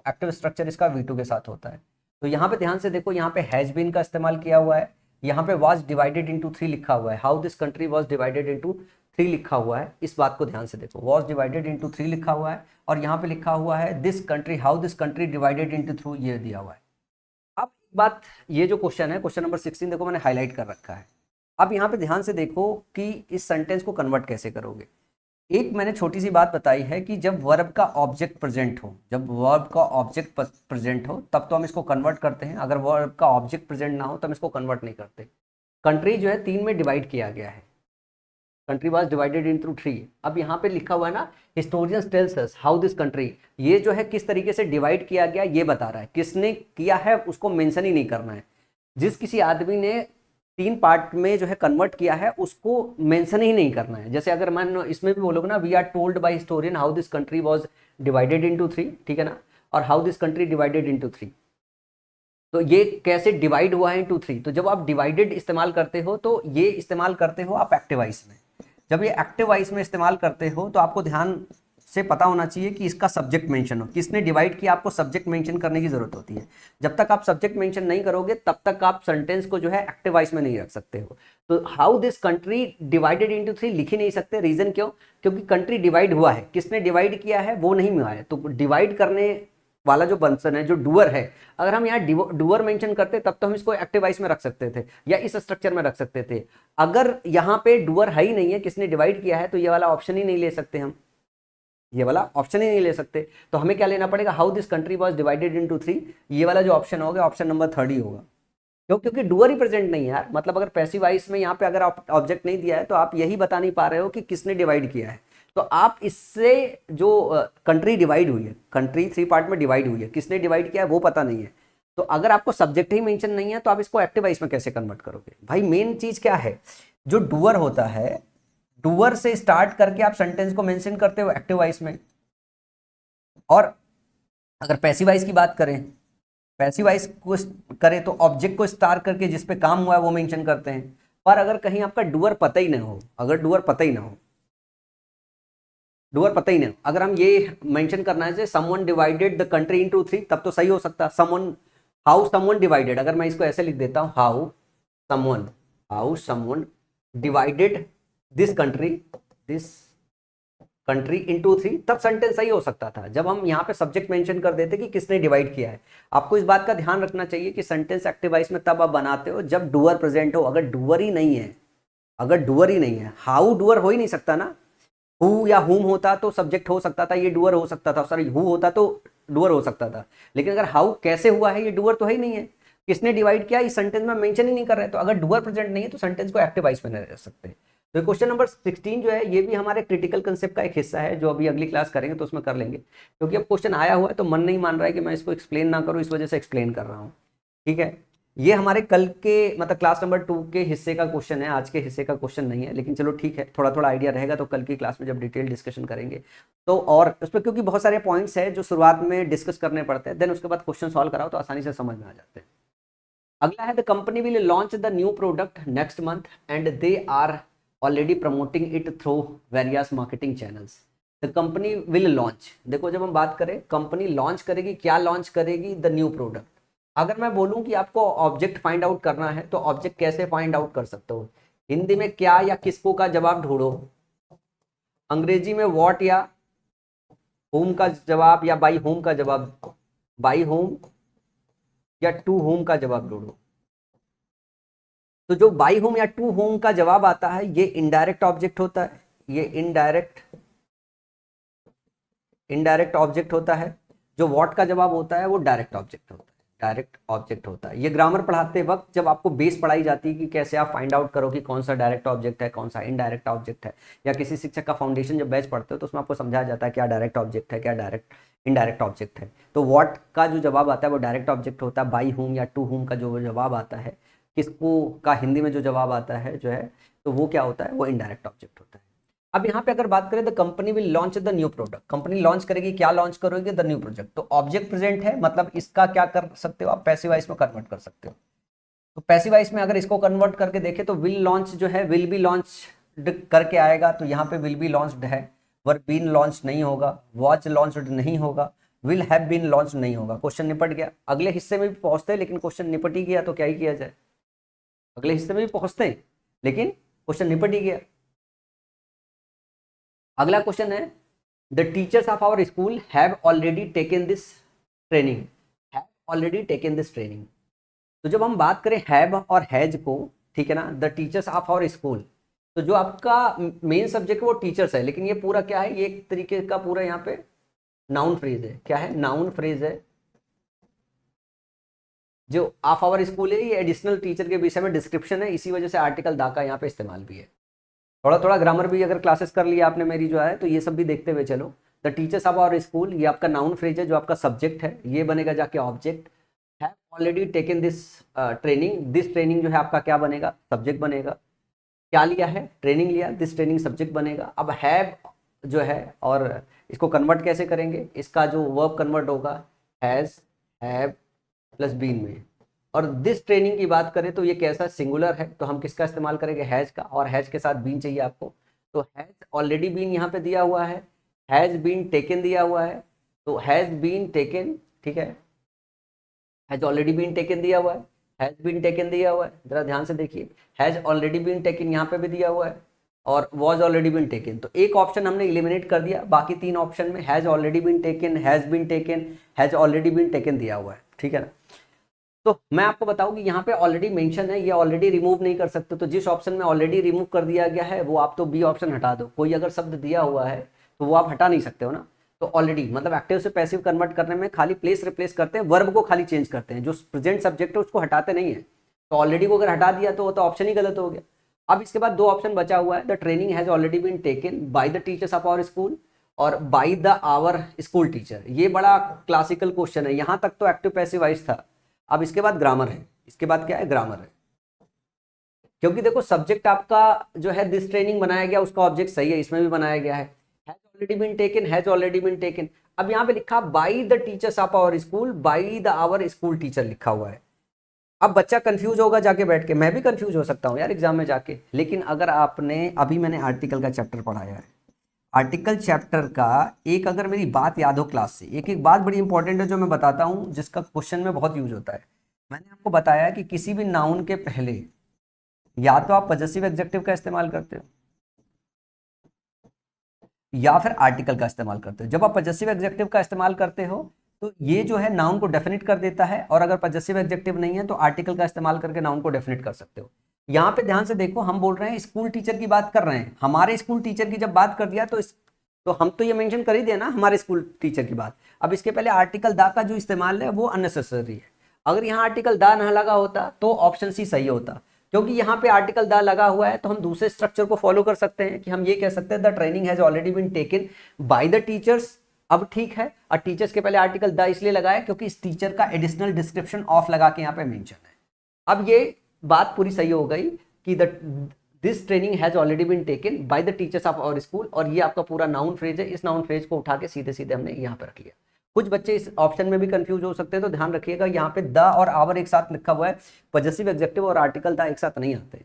एक्टिव स्ट्रक्चर इसका V2 के साथ होता है। तो यहाँ पे ध्यान से देखो, यहाँ पे हैज बीन का इस्तेमाल किया हुआ है, यहाँ पे वॉज डिवाइडेड इंटू 3 लिखा हुआ है, how this country was divided into 3 लिखा हुआ है। इस बात को ध्यान से देखो, वॉज डिवाइडेड इंटू 3 लिखा हुआ है और यहाँ पे लिखा हुआ है this country, how this country divided into 3, ये दिया हुआ है। अब एक बात, ये जो क्वेश्चन है, क्वेश्चन नंबर 16 देखो मैंने हाईलाइट कर रखा है। अब यहाँ पे ध्यान से देखो कि इस सेंटेंस को कन्वर्ट कैसे करोगे। एक मैंने छोटी सी बात बताई है कि जब वर्ब का ऑब्जेक्ट प्रेजेंट हो, तब तो हम इसको कन्वर्ट करते हैं। अगर वर्ब का ऑब्जेक्ट प्रेजेंट ना हो तो हम इसको कन्वर्ट नहीं करते। कंट्री जो है 3 में डिवाइड किया गया है, कंट्री वाज डिवाइडेड इनटू 3। अब यहाँ पे लिखा हुआ है ना, historians tells us how this country, ये जो है किस तरीके से डिवाइड किया गया ये बता रहा है। किसने किया है उसको मेंशन ही नहीं करना है। जिस किसी आदमी ने 3 पार्ट में जो है कन्वर्ट किया है उसको मेंशन ही नहीं करना है। जैसे अगर मान इसमें भी बोलोगे ना, we are told by historian how this country was divided into 3, ठीक है ना, और how this country divided into 3। तो ये कैसे डिवाइड हुआ है इनटू 3। तो जब आप डिवाइडेड इस्तेमाल करते हो तो ये इस्तेमाल करते हो आप एक्टिव वॉइस में। जब ये एक्टिव वॉइस में इस्तेमाल करते हो तो आपको ध्यान से पता होना चाहिए कि इसका सब्जेक्ट मेंशन हो, किसने डिवाइड किया, आपको सब्जेक्ट मेंशन करने की जरूरत होती है। जब तक आप सब्जेक्ट मेंशन नहीं करोगे तब तक आप सेंटेंस को जो है एक्टिव वॉइस में नहीं रख सकते हो। तो how this country divided into 3 लिख ही नहीं सकते। रीजन क्यों, क्योंकि कंट्री डिवाइड हुआ है, किसने डिवाइड किया है वो नहीं हुआ है। तो डिवाइड करने वाला जो पर्सन है, जो डूअर है, अगर हम यहाँ डूअर मेंशन करते तब तो हम इसको एक्टिव वॉइस में रख सकते थे या इस स्ट्रक्चर में रख सकते थे। अगर यहाँ पे डूअर है ही नहीं है, किसने डिवाइड किया है, तो ये वाला ऑप्शन ही नहीं ले सकते हम, ये वाला ऑप्शन ही नहीं ले सकते। तो हमें क्या लेना पड़ेगा, how this country was divided into 3। ये वाला जो ऑप्शन होगा ऑप्शन नंबर 3 ही होगा। क्यों, क्योंकि डूअर ही प्रेजेंट नहीं है यार। मतलब अगर पैसिव वॉइस में यहाँ पे अगर ऑब्जेक्ट नहीं दिया है तो आप यही बता नहीं पा रहे हो कि किसने डिवाइड किया है। तो आप इससे जो कंट्री डिवाइड हुई है, कंट्री 3 पार्ट में डिवाइड हुई है, किसने डिवाइड किया है वो पता नहीं है। तो अगर आपको सब्जेक्ट ही मेंशन नहीं है तो आप इसको एक्टिव वॉइस में कैसे कन्वर्ट करोगे भाई। मेन चीज क्या है, जो डूअर होता है, डूअर से स्टार्ट करके आप सेंटेंस को मेंशन करते हो एक्टिव वॉइस में। और अगर पैसिव वॉइस की बात करें, पैसिव वॉइस को करें तो ऑब्जेक्ट को स्टार करके जिस पे काम हुआ है वो मेंशन करते हैं। पर अगर कहीं आपका डूअर पता ही ना हो, डूअर पता ही ना हो, अगर हम ये मेंशन करना है someone divided the country into 3, तब तो सही हो सकता है। समवन, हाउ समवन डिवाइडेड, अगर मैं इसको ऐसे लिख देता हूं, how someone divided this country into 3, तब सेंटेंस सही हो सकता था। जब हम यहाँ पे सब्जेक्ट मेंशन कर देते कि किसने डिवाइड किया है। आपको इस बात का ध्यान रखना चाहिए कि सेंटेंस एक्टिव वॉइस में तब आप बनाते हो जब डूअर प्रेजेंट हो। अगर डूअर ही नहीं है, हाउ डूअर हो ही नहीं सकता ना। हु या हुम होता तो सब्जेक्ट हो सकता था, ये डूअर हो सकता था, सॉरी हु होता तो डूअर हो सकता था। लेकिन अगर हाउ कैसे हुआ है, ये डूअर तो है ही नहीं है, किसने डिवाइड किया इस सेंटेंस में मेंशन ही नहीं कर रहे। तो अगर डूअर प्रेजेंट नहीं है तो सेंटेंस को एक्टिव वॉइस में नहीं रह सकते। तो क्वेश्चन नंबर 16 जो है ये भी हमारे क्रिटिकल कंसेप्ट का एक हिस्सा है, जो अभी अगली क्लास करेंगे तो उसमें कर लेंगे, क्योंकि अब क्वेश्चन आया हुआ है तो मन नहीं मान रहा है कि मैं इसको एक्सप्लेन ना करूँ, इस वजह से एक्सप्लेन कर रहा हूँ। ठीक है, ये हमारे कल के मतलब क्लास नंबर 2 के हिस्से का क्वेश्चन है, आज के हिस्से का क्वेश्चन नहीं है, लेकिन चलो ठीक है, थोड़ा थोड़ा आइडिया रहेगा तो कल की क्लास में जब डिटेल डिस्कशन करेंगे तो। और उस पर क्योंकि बहुत सारे पॉइंट्स हैं जो शुरुआत में डिस्कस करने पड़ते हैं, देन उसके बाद क्वेश्चन सॉल्व कराओ तो आसानी से समझ में आ जाते हैं। अगला है the company will launch the new product next month and they are already promoting it through various marketing channels. The company will launch, देखो जब हम बात करें कंपनी लॉन्च करेगी, क्या लॉन्च करेगी, द न्यू प्रोडक्ट। अगर मैं बोलूं कि आपको ऑब्जेक्ट फाइंड आउट करना है तो ऑब्जेक्ट कैसे फाइंड आउट कर सकते हो? हिंदी में क्या या किसको का जवाब ढूंढो, अंग्रेजी में व्हाट या होम का जवाब, या बाई होम का जवाब, बाई होम या टू होम का जवाब ढूंढो। तो जो बाई होम या टू होम का जवाब आता है ये इनडायरेक्ट ऑब्जेक्ट होता है, ये इनडायरेक्ट ऑब्जेक्ट होता है। जो व्हाट का जवाब होता है वो डायरेक्ट ऑब्जेक्ट होता है, डायरेक्ट ऑब्जेक्ट होता है। ये ग्रामर पढ़ाते वक्त जब आपको बेस पढ़ाई जाती है कि कैसे आप फाइंड आउट करो कि कौन सा डायरेक्ट ऑब्जेक्ट है, कौन सा इनडायरेक्ट ऑब्जेक्ट है, या किसी शिक्षक का फाउंडेशन जब बैच पढ़ते हो तो उसमें आपको समझाया जाता है क्या डायरेक्ट ऑब्जेक्ट है, क्या डायरेक्ट इनडायरेक्ट ऑब्जेक्ट है। तो व्हाट का जो जवाब आता है वो डायरेक्ट ऑब्जेक्ट होता है, बाई होम या टू होम का जो जवाब आता है, किसको का हिंदी में जो जवाब आता है जो है, तो वो क्या होता है, वो इनडायरेक्ट ऑब्जेक्ट होता है। अब यहाँ पे अगर बात करें the company will launch the new product, company launch करेगी, क्या लॉन्च करोगे, द न्यू प्रोजेक्ट। तो ऑब्जेक्ट प्रेजेंट है, मतलब इसका क्या कर सकते हो आप, पैसिव वॉइस में कन्वर्ट कर सकते हो। तो पैसिव वॉइस में अगर इसको कन्वर्ट करके देखें तो विल लॉन्च जो है विल बी लॉन्च करके आएगा, तो यहाँ पे विल बी लॉन्च्ड है, वर बीन लॉन्च नहीं होगा, वॉच लॉन्च्ड नहीं होगा, विल हैव बीन लॉन्च नहीं होगा। क्वेश्चन निपट गया। अगले हिस्से में भी पहुंचते हैं लेकिन क्वेश्चन निपट ही गया तो क्या ही किया जाए, अगले हिस्से में भी पहुंचते हैं लेकिन क्वेश्चन निपट ही गया। अगला क्वेश्चन है the teachers of our school have already taken this training, have already taken this training. तो जब हम बात करें हैव और हैज को, ठीक है ना, the teachers of our school, तो जो आपका मेन सब्जेक्ट वो टीचर्स है, लेकिन ये पूरा क्या है, ये एक तरीके का पूरा यहाँ पे नाउन फ्रेज है। क्या है, नाउन फ्रेज है। जो ऑफ आवर स्कूल है ये एडिशनल टीचर के विषय में डिस्क्रिप्शन है, इसी वजह से आर्टिकल दा का यहाँ पे इस्तेमाल भी है। थोड़ा थोड़ा ग्रामर भी अगर क्लासेस कर लिया आपने मेरी जो है तो ये सब भी देखते हुए चलो। The teachers of our school ये आपका नाउन फ्रेज है, जो आपका सब्जेक्ट है ये बनेगा जाके object. Have already taken this training, this training जो है आपका क्या बनेगा, सब्जेक्ट बनेगा। क्या लिया है, ट्रेनिंग लिया, दिस ट्रेनिंग सब्जेक्ट बनेगा। अब हैव जो है, और इसको कन्वर्ट कैसे करेंगे, इसका जो वर्ब कन्वर्ट होगा हैज़, हैव प्लस बीन में। और दिस ट्रेनिंग की बात करें तो ये कैसा सिंगुलर है, तो हम किसका इस्तेमाल करेंगे, हैज का, और हैज के साथ बीन चाहिए आपको, तो हैज ऑलरेडी बीन यहाँ पे दिया हुआ है, हैज बीन टेकन दिया हुआ है, तो हैज बीन टेकन, ठीक है, हैज ऑलरेडी बीन टेकन दिया हुआ है, हैज बीन टेकन दिया हुआ है, जरा ध्यान से देखिए, हैज ऑलरेडी बीन टेकन यहाँ पे भी दिया हुआ है, और वॉज ऑलरेडी बीन टेकन। तो एक ऑप्शन हमने इलिमिनेट कर दिया, बाकी तीन ऑप्शन में has already been taken, has been taken, has already been taken दिया हुआ है, ठीक है ना। तो मैं आपको बताऊं कि यहाँ पे ऑलरेडी मेंशन है, ये ऑलरेडी रिमूव नहीं कर सकते, तो जिस ऑप्शन में ऑलरेडी रिमूव कर दिया गया है वो आप तो बी ऑप्शन हटा दो। कोई अगर शब्द दिया हुआ है तो वो आप हटा नहीं सकते हो ना। तो ऑलरेडी मतलब एक्टिव से पैसिव कन्वर्ट करने में खाली प्लेस रिप्लेस करते हैं, वर्ब को खाली चेंज करते हैं, जो प्रेजेंट सब्जेक्ट है उसको हटाते नहीं है। तो ऑलरेडी को अगर हटा दिया तो ऑप्शन ही गलत हो गया। अब इसके बाद दो ऑप्शन बचा हुआ है, the training has already been taken by the teachers of our school और by the our school teacher. ये बड़ा क्लासिकल क्वेश्चन है, यहाँ तक तो एक्टिव पैसिव वॉइस था। अब इसके बाद ग्रामर है, इसके बाद क्या है, ग्रामर है। क्योंकि देखो सब्जेक्ट आपका जो है दिस ट्रेनिंग बनाया गया, उसका ऑब्जेक्ट सही है, इसमें भी बनाया गया है, has already been taken, has already been taken. अब यहाँ पे लिखा by the teachers of our school, by the our school teacher लिखा हुआ है। अब बच्चा कंफ्यूज होगा जाके बैठ के, मैं भी कंफ्यूज हो सकता हूँ यार एग्जाम में जाके। लेकिन अगर आपने, अभी मैंने आर्टिकल का चैप्टर पढ़ाया है, आर्टिकल चैप्टर का एक अगर मेरी बात याद हो क्लास से, एक एक बात बड़ी इंपॉर्टेंट है जो मैं बताता हूँ, जिसका क्वेश्चन में बहुत यूज होता है। मैंने आपको बताया कि किसी भी नाउन के पहले या तो आप पजेसिव एडजेक्टिव का इस्तेमाल करते हो या फिर आर्टिकल का इस्तेमाल करते हो। जब आप पजेसिव एडजेक्टिव का इस्तेमाल करते हो तो ये जो है नाउन को डेफिनेट कर देता है, और अगर पजेसिव एडजेक्टिव नहीं है तो आर्टिकल का इस्तेमाल करके नाउन को डेफिनेट कर सकते हो। यहाँ पे ध्यान से देखो, हम बोल रहे हैं स्कूल टीचर की बात कर रहे हैं, हमारे स्कूल टीचर की जब बात कर दिया तो हम तो ये मेंशन कर ही दिया ना हमारे स्कूल टीचर की बात। अब इसके पहले आर्टिकल दा का जो इस्तेमाल है वो अननेसेसरी है। अगर यहाँ आर्टिकल दा ना लगा होता तो ऑप्शन सी सही होता, क्योंकि यहाँ पे आर्टिकल दा लगा हुआ है तो हम दूसरे स्ट्रक्चर को फॉलो कर सकते हैं कि हम ये कह सकते हैं the training has already been taken by the teachers. अब ठीक है, और टीचर्स के पहले आर्टिकल द इसलिए लगाया क्योंकि इस टीचर का एडिशनल डिस्क्रिप्शन ऑफ लगा के यहाँ पे मेंशन है। अब ये बात पूरी सही हो गई कि this training has already been taken by the teachers of our school, और ये आपका पूरा नाउन फ्रेज है। इस नाउन फ्रेज को उठा के सीधे सीधे हमने यहाँ पर रख लिया। कुछ बच्चे इस ऑप्शन में भी कंफ्यूज हो सकते हैं, तो ध्यान रखिएगा यहाँ पे द और आवर एक साथ लिखा हुआ है, पॉजेसिव एडजेक्टिव और आर्टिकल द एक साथ नहीं आते।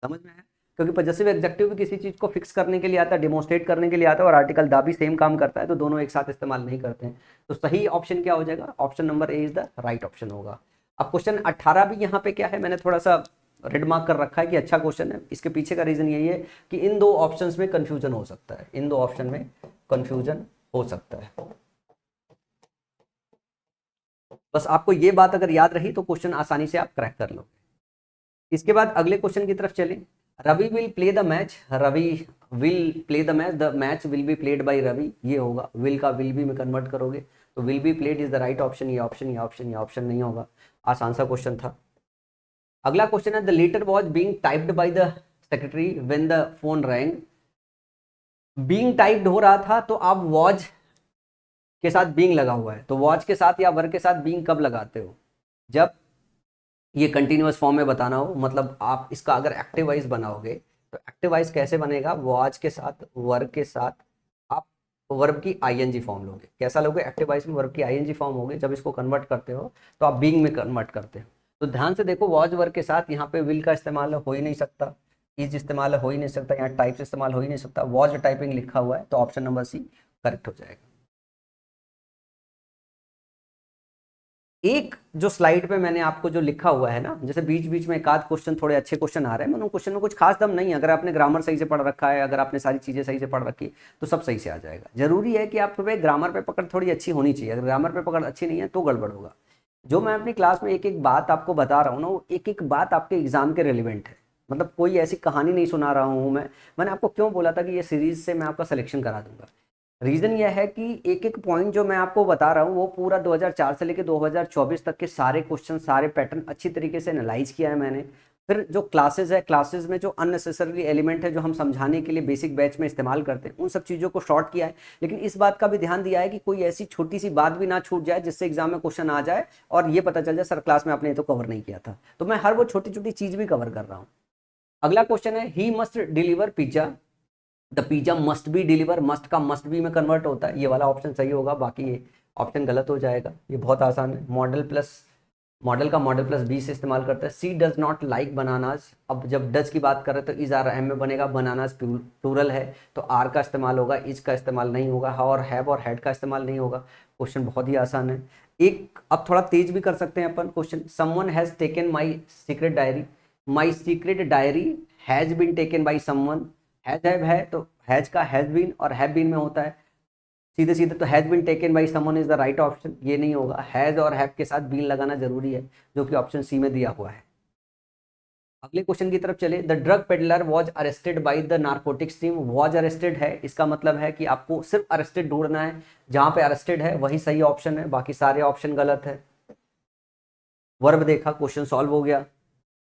समझ में है? क्योंकि पॉजेसिव एडजेक्टिव भी किसी चीज को फिक्स करने के लिए आता है, डिमोन्स्ट्रेट करने के लिए आता है, और आर्टिकल दा भी सेम काम करता है, तो दोनों एक साथ इस्तेमाल नहीं करते हैं। तो सही ऑप्शन क्या हो जाएगा? Option number A is the right option होगा। अब क्वेश्चन 18 भी यहाँ पे क्या है, मैंने थोड़ा सा रेड मार्क कर रखा है कि अच्छा क्वेश्चन है। इसके पीछे का रीजन यही है कि इन दो ऑप्शंस में कंफ्यूजन हो सकता है, इन दो ऑप्शन में कंफ्यूजन हो सकता है। बस आपको ये बात अगर याद रही तो क्वेश्चन आसानी से आप क्रैक कर लो। इसके बाद अगले क्वेश्चन की तरफ चलें। Ravi will play the match, Ravi will play the match, the match will be played by Ravi, ये होगा। विल का विल बी में कन्वर्ट करोगे तो will be played is the right option. ये ऑप्शन ये ऑप्शन ये ऑप्शन नहीं होगा। आसान सा क्वेश्चन था। अगला क्वेश्चन है the letter was being typed by the secretary when the phone rang. Being typed हो रहा था तो आप वॉज के साथ बीइंग लगा हुआ है, तो वॉच के साथ या वर्ग के साथ बीइंग कब लगाते हो? जब ये कंटिन्यूअस फॉर्म में बताना हो, मतलब आप इसका अगर एक्टिव वाइज बनाओगे तो एक्टिव वाइज कैसे बनेगा? वॉच के साथ वर्ग के साथ आप वर्ब की आईएनजी फॉर्म लोगे। कैसा लोगे? एक्टिव वाइज में वर्ब की आईएनजी फॉर्म होगे। जब इसको कन्वर्ट करते हो तो आप बीइंग में कन्वर्ट करते हो। तो ध्यान से देखो, वॉच वर्ग के साथ यहाँ पे विल का इस्तेमाल हो ही नहीं सकता, इज इस्तेमाल हो ही नहीं सकता, यहाँ टाइप्स इस्तेमाल हो ही नहीं सकता। वॉच टाइपिंग लिखा हुआ है तो ऑप्शन नंबर सी करेक्ट हो जाएगा। एक जो स्लाइड पे मैंने आपको जो लिखा हुआ है ना, जैसे बीच बीच में एक आध क्वेश्चन, थोड़े अच्छे क्वेश्चन आ रहे हैं, मतलब क्वेश्चन में कुछ खास दम नहीं है। अगर आपने ग्रामर सही से पढ़ रखा है, अगर आपने सारी चीज़ें सही से पढ़ रखी तो सब सही से आ जाएगा। जरूरी है कि आप पे ग्रामर पे पकड़ थोड़ी अच्छी होनी चाहिए। अगर ग्रामर पे पकड़ अच्छी नहीं है तो गड़बड़ होगा। जो मैं अपनी क्लास में एक एक बात आपको बता रहा हूँ ना, वो एक एक बात आपके एग्जाम के रिलेवेंट है। मतलब कोई ऐसी कहानी नहीं सुना रहा हूँ मैंने आपको क्यों बोला था कि ये सीरीज से मैं आपका सिलेक्शन करा दूंगा। रीजन यह है कि एक एक पॉइंट जो मैं आपको बता रहा हूँ वो पूरा 2004 से लेकर 2024 तक के सारे क्वेश्चन, सारे पैटर्न अच्छी तरीके से एनालाइज किया है मैंने। फिर जो क्लासेस है, क्लासेस में जो अननेसेसरी एलिमेंट है जो हम समझाने के लिए बेसिक बैच में इस्तेमाल करते हैं, उन सब चीज़ों को शॉर्ट किया है। लेकिन इस बात का भी ध्यान दिया है कि कोई ऐसी छोटी सी बात भी ना छूट जाए जिससे एग्जाम में क्वेश्चन आ जाए और ये पता चल जाए सर क्लास में आपने ये तो कवर नहीं किया था। तो मैं हर वो छोटी छोटी चीज़ भी कवर कर रहा हूँ। अगला क्वेश्चन है he must deliver pizza, the pizza must be deliver. Must का मस्ट बी में कन्वर्ट होता है, ये वाला ऑप्शन सही होगा, बाकी ये ऑप्शन गलत हो जाएगा। ये बहुत आसान है। मॉडल का मॉडल प्लस बी से इस्तेमाल करता है। सी डज नॉट लाइक बनानाज। अब जब डज की बात कर रहे हैं तो इज आर एम में बनेगा, बनानाज प्लूरल है तो आर का इस्तेमाल होगा, इज का इस्तेमाल नहीं होगा, और हैव और हैड का इस्तेमाल नहीं होगा। क्वेश्चन बहुत ही आसान है। एक अब थोड़ा तेज भी कर सकते हैं अपन question. Someone has taken my secret diary, my secret diary has been taken by someone. Has है तो हैज का हैज बीन और हैव बीन में होता है सीधे सीधे, तो has been taken by someone is the right option. ये नहीं होगा, हैज और हैव के साथ बीन लगाना जरूरी है जो कि ऑप्शन सी में दिया हुआ है। अगले क्वेश्चन की तरफ चले। The drug peddler was arrested by the narcotics team. Was arrested है, इसका मतलब है कि आपको सिर्फ अरेस्टेड ढूंढना है, जहां पे अरेस्टेड है वही सही ऑप्शन है, बाकी सारे ऑप्शन गलत है। वर्ब देखा, क्वेश्चन सॉल्व हो गया।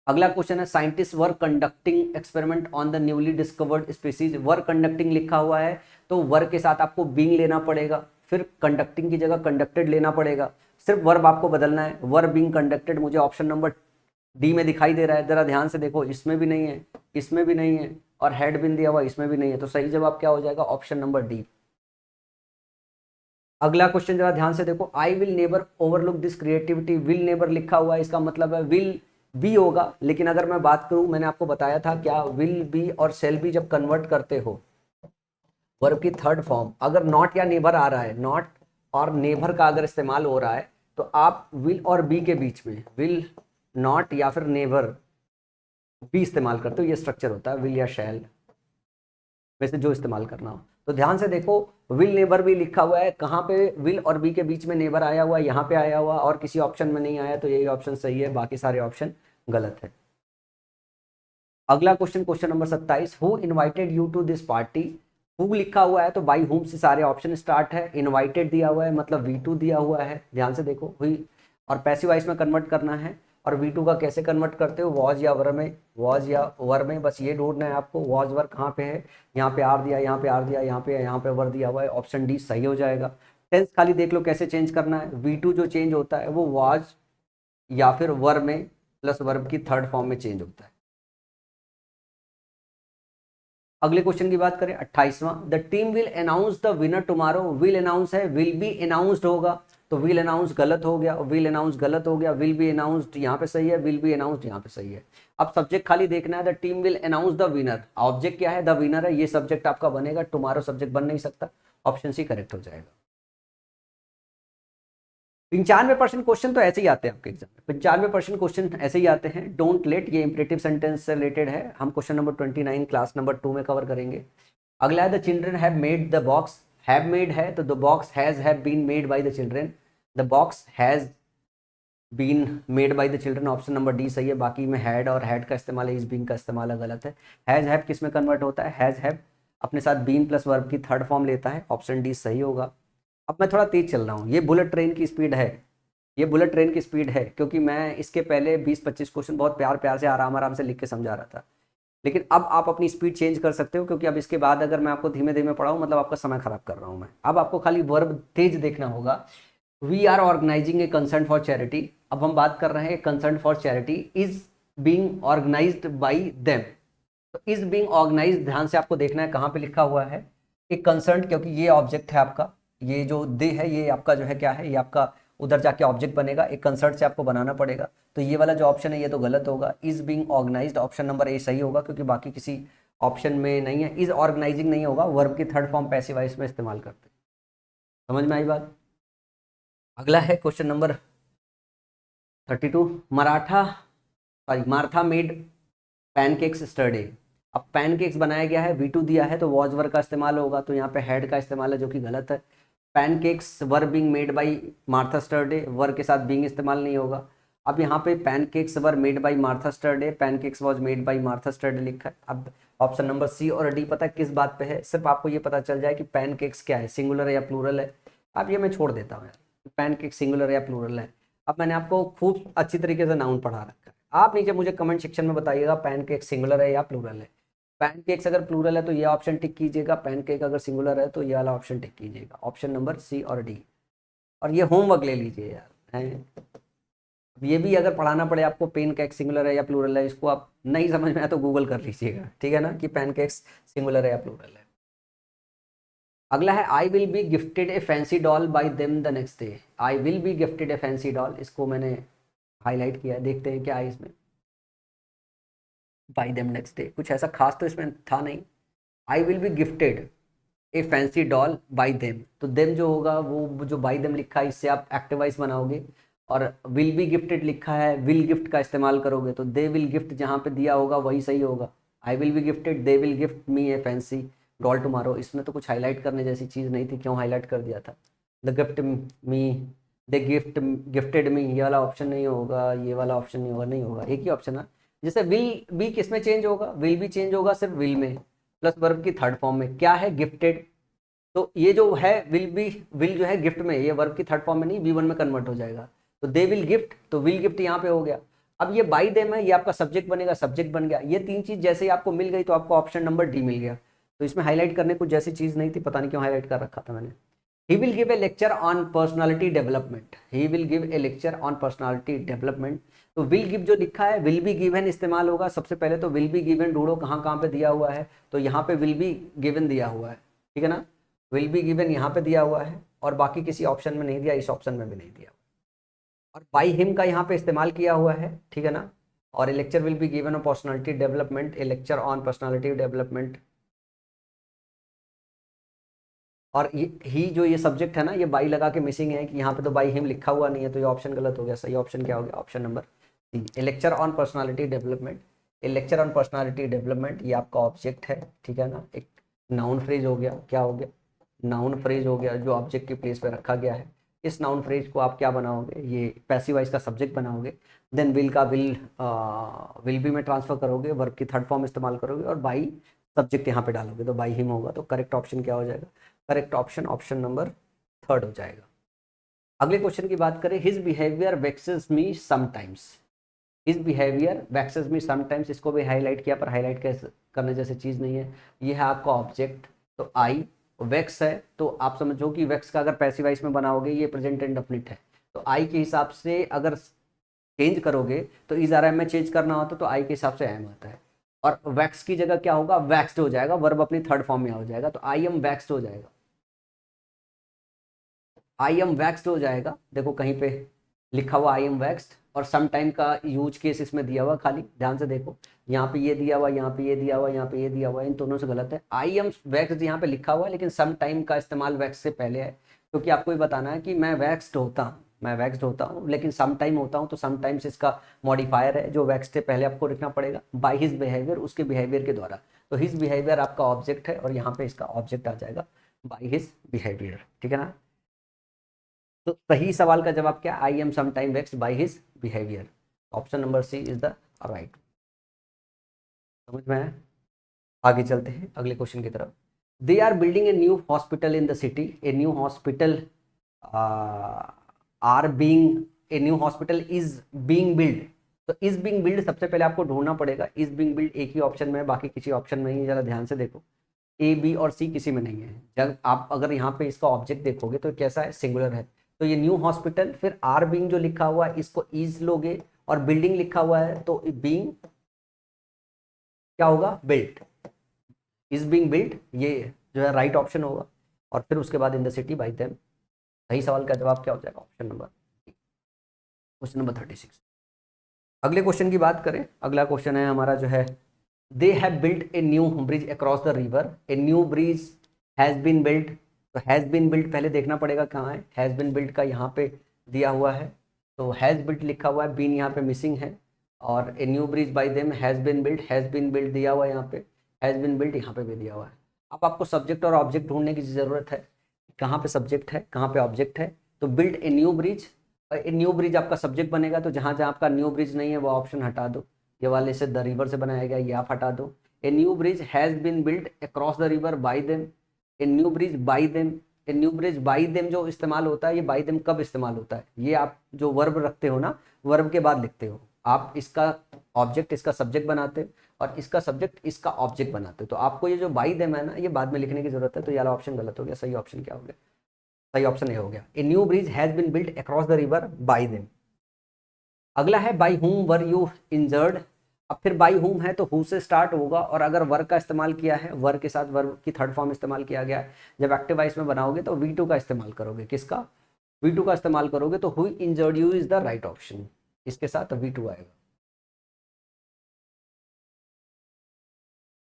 अगला क्वेश्चन है scientist were conducting experiment on the newly discovered species. Were conducting लिखा हुआ है तो वर के साथ आपको बीइंग लेना पड़ेगा, फिर कंडक्टिंग की जगह कंडक्टेड लेना पड़ेगा। सिर्फ वर्ब आपको बदलना है, वर बीइंग कंडक्टेड मुझे ऑप्शन नंबर डी में दिखाई दे रहा है। जरा ध्यान से देखो, इसमें भी नहीं है, इसमें भी नहीं है, और हेड बिन दिया हुआ इसमें भी नहीं है, तो सही जवाब क्या हो जाएगा? Option number D. अगला क्वेश्चन जरा ध्यान से देखो। I will never overlook this creativity. Will never लिखा हुआ है, इसका मतलब है विल बी होगा। लेकिन अगर मैं बात करूं, मैंने आपको बताया था क्या, विल बी और सेल बी जब कन्वर्ट करते हो वर्ब की थर्ड फॉर्म, अगर नॉट या नेवर आ रहा है, नॉट और नेवर का अगर इस्तेमाल हो रहा है तो आप विल और बी के बीच में विल नॉट या फिर नेवर बी इस्तेमाल करते हो। ये स्ट्रक्चर होता है विल या शैल वैसे जो इस्तेमाल करना हो। तो ध्यान से देखो, विल नेबर भी लिखा हुआ है, कहाँ पे विल और बी के बीच में नेबर आया हुआ है, यहाँ पे आया हुआ, और किसी ऑप्शन में नहीं आया, तो यही ऑप्शन सही है, बाकी सारे ऑप्शन गलत है। अगला question, question number 27, who invited you to this party. Who लिखा हुआ है तो बाई हुम से सारे ऑप्शन स्टार्ट है। इनवाइटेड दिया हुआ है मतलब V2 दिया हुआ है, ध्यान से देखो, हुई और पैसिव वॉइस में कन्वर्ट करना है। और V2 का कैसे कन्वर्ट करते हो, वॉज या वर में, वॉज या वर में, बस ये ढूंढना है आपको। वॉज वर कहाँ पे है, यहाँ पे आर दिया, यहाँ पे आर दिया, यहाँ पे वर दिया हुआ है, ऑप्शन डी सही हो जाएगा। टेंस खाली देख लो कैसे चेंज करना है। V2 जो चेंज होता है वो वॉज या फिर वर में प्लस वर्ब की थर्ड फॉर्म में चेंज होता है। अगले क्वेश्चन की बात करें, 28वां, the team will announce the winner tomorrow. Will announce है, विल बी अनाउंस्ड होगा, तो विल अनाउंस गलत हो गया, विल अनाउंस गलत हो गया, विल बी अनाउंस्ड यहाँ पे सही है, विल बी अनाउंस्ड यहाँ पे सही है। अब सब्जेक्ट खाली देखना है, the team will announce the winner, object क्या है, द विनर है, ये सब्जेक्ट आपका बनेगा, टुमारो सब्जेक्ट बन नहीं सकता, ऑप्शन सी करेक्ट हो जाएगा। 95% क्वेश्चन तो ऐसे ही आते हैं आपके एग्जाम में, 95% क्वेश्चन ऐसे ही आते हैं। डोंट लेट, ये इंपरेटिव सेंटेंस से रिलेटेड है, हम क्वेश्चन नंबर 29 क्लास नंबर 2 में कवर करेंगे। अगला है the children have made the box. Have made है तो the box has have been made by the children, the box has been made by the children, option number D सही है। बाकी में हैड और हैड का इस्तेमाल है, इज बीन का इस्तेमाल गलत है। हैज हैव किस में कन्वर्ट होता है, हैज हैव अपने साथ बीन प्लस वर्ब की थर्ड फॉर्म लेता है, ऑप्शन डी सही होगा। अब मैं थोड़ा तेज चल रहा हूँ, ये बुलेट ट्रेन की स्पीड है, ये बुलेट ट्रेन की स्पीड है, क्योंकि मैं इसके पहले 20-25 क्वेश्चन बहुत प्यार प्यार से आराम आराम से लिख के समझा रहा था। लेकिन अब आप अपनी स्पीड चेंज कर सकते हो, क्योंकि अब इसके बाद अगर मैं आपको धीमे धीमे पढ़ाऊँ मतलब आपका समय खराब कर रहा हूँ मैं। अब आपको खाली वर्ब तेज देखना होगा। We are organising a concern for charity. अब हम बात कर रहे हैं concern for charity is being organised by them. तो इज बीइंग ऑर्गेनाइज्ड ध्यान से आपको देखना है कहाँ पे लिखा हुआ है, एक कंसर्न, क्योंकि ये ऑब्जेक्ट है आपका, ये जो दे है ये आपका जो है क्या है, ये आपका उधर जाके ऑब्जेक्ट बनेगा, एक कंसर्ट से आपको बनाना पड़ेगा। तो ये वाला जो ऑप्शन है ये तो गलत होगा, is being organised option number A सही होगा, क्योंकि बाकी किसी ऑप्शन में नहीं है। इज ऑर्गेनाइजिंग नहीं होगा, वर्ब की थर्ड फॉर्म पैसिव वॉइस में इस्तेमाल करते हैं। समझ में आई बात। अगला है question number 32, Maratha sorry Martha made pancakes yesterday. अब पैनकेक्स बनाया गया है, V2 दिया है तो वॉज वर्ब का इस्तेमाल होगा, तो यहाँ पे हैड का इस्तेमाल है जो कि गलत है। Pancakes were being made by Martha yesterday, were के साथ बीइंग इस्तेमाल नहीं होगा। अब यहाँ पे pancakes were made by Martha yesterday, pancakes was made by Martha yesterday लिखा है। अब ऑप्शन नंबर सी और डी पता है किस बात पे है, सिर्फ आपको ये पता चल जाए कि पैनकेक्स क्या है, सिंगुलर है या प्लूरल है। अब ये मैं छोड़ देता हूँ यार, पैनकेक सिंगुलर है या प्लूरल है। अब मैंने आपको खूब अच्छी तरीके से नाउन पढ़ा रखा है, आप नीचे मुझे कमेंट सेक्शन में बताइएगा पैनकेक सिंगुलर है या प्लूरल है। पैनकेक्स अगर प्लूरल है तो ये ऑप्शन टिक कीजिएगा, पैनकेक अगर सिंगुलर है तो ये वाला ऑप्शन टिक कीजिएगा, ऑप्शन नंबर सी और डी। और ये होमवर्क ले लीजिए यार हैं। अब ये भी अगर पढ़ाना पड़े आपको पैनकेक सिंगुलर है या प्लूरल है, इसको आप नहीं समझ में आया तो गूगल कर लीजिएगा, ठीक है ना, कि पैनकेक्स सिंगुलर है या प्लूरल है। अगला है I will be gifted A fancy doll bye them the next day. I will be gifted A fancy doll, इसको मैंने हाईलाइट किया है, देखते हैं क्या है इसमें। बाय देम नेक्स्ट डे, कुछ ऐसा खास तो इसमें था नहीं। I will be gifted A fancy doll bye them, तो देम जो होगा वो जो बाय देम लिखा है इससे आप एक्टिव वॉइस बनाओगे, और विल बी गिफ्टेड लिखा है विल गिफ्ट का इस्तेमाल करोगे, तो दे विल गिफ्ट जहाँ पे दिया होगा वही सही होगा। I will be gifted, they will gift me A fancy doll tomorrow, इसमें तो कुछ हाईलाइट करने जैसी चीज़ नहीं थी, क्यों हाईलाइट कर दिया था। The gift me, they gift gifted me, ये वाला ऑप्शन नहीं होगा, ये वाला ऑप्शन नहीं होगा, नहीं होगा, एक ही ऑप्शन है। जैसे विल बी किस में चेंज होगा, विल बी चेंज होगा सिर्फ विल में प्लस वर्ब की थर्ड फॉर्म में, क्या है गिफ्टेड, तो ये जो है विल बी, विल जो है गिफ्ट में, ये वर्ब की थर्ड फॉर्म में नहीं V1 में कन्वर्ट हो जाएगा, तो दे विल गिफ्ट, तो विल गिफ्ट यहाँ पे हो गया। अब ये बाई देम है, ये आपका सब्जेक्ट बनेगा, सब्जेक्ट बन गया। ये तीन चीज जैसे ही आपको मिल गई तो आपको ऑप्शन नंबर डी मिल गया, तो इसमें हाईलाइट करने कुछ जैसी चीज नहीं थी, पता नहीं क्यों हाईलाइट कर रखा था मैंने। He will give a lecture on personality development, he will give a lecture on personality development, तो विल गिव जो लिखा है विल बी गिवन इस्तेमाल होगा। सबसे पहले तो विल बी गिवन ढूंढो कहाँ कहाँ पे दिया हुआ है, तो यहाँ पे विल बी गिवन दिया हुआ है, ठीक है ना, विल बी गिवन यहाँ पे दिया हुआ है, और बाकी किसी ऑप्शन में नहीं दिया, इस ऑप्शन में भी नहीं दिया, और बाई हिम का यहाँ पे इस्तेमाल किया हुआ है, ठीक है ना। और a lecture will be given on personality development, a lecture on personality development, और ही जो ये सब्जेक्ट है ना ये बाई लगा के मिसिंग है कि यहाँ पे तो बाई हिम लिखा हुआ नहीं है, तो ये ऑप्शन गलत हो गया। सही ऑप्शन क्या हो गया, option number C, a lecture on personality development. A lecture on personality development ये आपका ऑब्जेक्ट है, ठीक है ना, एक नाउन फ्रेज हो गया, क्या हो गया, नाउन फ्रेज हो गया जो ऑब्जेक्ट की प्लेस पे रखा गया है। इस नाउन फ्रेज को आप क्या बनाओगे, ये पैसिव वॉइस का सब्जेक्ट बनाओगे, देन विल का विल बी में ट्रांसफर करोगे, वर्ब की थर्ड फॉर्म इस्तेमाल करोगे और बाई सब्जेक्ट यहाँ पे डालोगे, तो बाई हिम होगा। तो करेक्ट ऑप्शन क्या हो जाएगा, correct option option number third हो जाएगा। अगले क्वेश्चन की बात करें, his behaviour वेक्सेस me sometimes. His behaviour वेक्सेस me sometimes, इसको भी हाईलाइट किया, पर हाईलाइट करने जैसी चीज़ नहीं है। ये है आपका ऑब्जेक्ट, तो आई वेक्स है, तो आप समझो कि वेक्स का अगर पैसिव वॉइस में बनाओगे, ये प्रेजेंट इंडेफिनिट है, तो आई के हिसाब से अगर चेंज करोगे तो इज आर एम में चेंज करना होता तो आई के हिसाब से एम आता है, और वैक्स की जगह क्या होगा, वैक्स्ड हो जाएगा, वर्ब अपनी थर्ड फॉर्म में हो जाएगा, तो आई एम वैक्स्ड हो जाएगा, आई एम वैक्स्ड हो जाएगा। देखो कहीं पे लिखा हुआ आई एम वैक्स्ड, और सम टाइम का यूज केस इसमें दिया हुआ, खाली ध्यान से देखो, यहाँ पे ये दिया हुआ, यहाँ पे ये दिया हुआ, यहाँ पे ये दिया हुआ, इन दोनों से गलत है। आई एम वैक्स्ड यहाँ पे लिखा हुआ है, लेकिन सम टाइम का इस्तेमाल वैक्स से पहले है, क्योंकि आपको ये बताना है कि मैं वैक्स्ड होता हूँ, मैं वैक्स्ड होता हूँ, लेकिन सम टाइम होता हूँ, तो सम टाइम्स इसका मॉडिफायर है, जो वैक्स से पहले आपको लिखना पड़ेगा, बाई हिज बिहेवियर, उसके बिहेवियर के द्वारा। तो हिज बिहेवियर आपका ऑब्जेक्ट है, और यहाँ पे इसका ऑब्जेक्ट आ जाएगा बाई हिज बिहेवियर, ठीक है ना। तो सही सवाल का जवाब क्या, I am sometime vexed by his behaviour, option number C is the right. समझ में आया। आगे चलते हैं अगले क्वेश्चन की तरफ। They are building a new hospital in the city, a new hospital are being, a new hospital is being build. तो इज बीइंग बिल्ड सबसे पहले आपको ढूंढना पड़ेगा, इज बीइंग बिल्ड एक ही ऑप्शन में है, बाकी किसी ऑप्शन में नहीं, जरा ध्यान से देखो, ए बी और सी किसी में नहीं है। जब आप अगर यहाँ पे इसका ऑब्जेक्ट देखोगे तो कैसा है, सिंगुलर है, तो ये न्यू हॉस्पिटल, फिर आर बीइंग जो लिखा हुआ है इसको इज लोगे, और बिल्डिंग लिखा हुआ है तो बीइंग क्या होगा, बिल्ट, इज बीइंग बिल्ट, ये जो है राइट ऑप्शन होगा। और फिर उसके बाद इन द सिटी बाई देम, सही सवाल का जवाब क्या हो जाएगा, ऑप्शन नंबर, क्वेश्चन नंबर 36। अगले क्वेश्चन की बात करें, अगला क्वेश्चन है हमारा जो है, they have built a new bridge across the river, a new bridge has been built. तो हैज बीन बिल्ट पहले देखना पड़ेगा कहाँ है, हैज बीन बिल्ट का यहाँ पे दिया हुआ है, तो हैज बिल्ट लिखा हुआ है, बीन यहाँ पे मिसिंग है, और a new bridge by them has been built दिया हुआ है, यहाँ पे हैज बीन बिल्ट यहाँ पे भी दिया हुआ है। अब आपको सब्जेक्ट और ऑब्जेक्ट ढूंढने की ज़रूरत है, कहाँ पे सब्जेक्ट है कहाँ पे ऑब्जेक्ट है। तो built a new bridge, new bridge आपका सब्जेक्ट बनेगा, तो जहाँ जहाँ आपका न्यू ब्रिज नहीं है वो ऑप्शन हटा दो, ये वाले से द रिवर से बनाया गया, ये आप हटा दो। A new bridge has been built across the river by them, a new bridge by them, a new bridge by them जो इस्तेमाल होता है, ये बाय देम कब इस्तेमाल होता है, ये आप जो वर्ब रखते हो ना, वर्ब के बाद लिखते हो आप, इसका ऑब्जेक्ट इसका सब्जेक्ट बनाते हो, और इसका सब्जेक्ट इसका ऑब्जेक्ट बनाते हो, तो आपको ये जो बाय देम है ना, ये बाद में लिखने की जरूरत है, तो ये वाला ऑप्शन गलत हो गया, सही ऑप्शन क्या हो गया, सही ऑप्शन ए हो गया, a new bridge has been built across the river by them. अगला है बाई हुम वर यू इंजर्ड। अब फिर बाई हुम है तो हु से स्टार्ट होगा, और अगर वर्ग का इस्तेमाल किया है, वर्ग के साथ वर्ग की थर्ड फॉर्म इस्तेमाल किया गया है, जब एक्टिव वॉइस में बनाओगे तो वी टू का इस्तेमाल करोगे, किसका, वी टू का इस्तेमाल करोगे, तो who injured you is the right option, इसके साथ वी टू आएगा।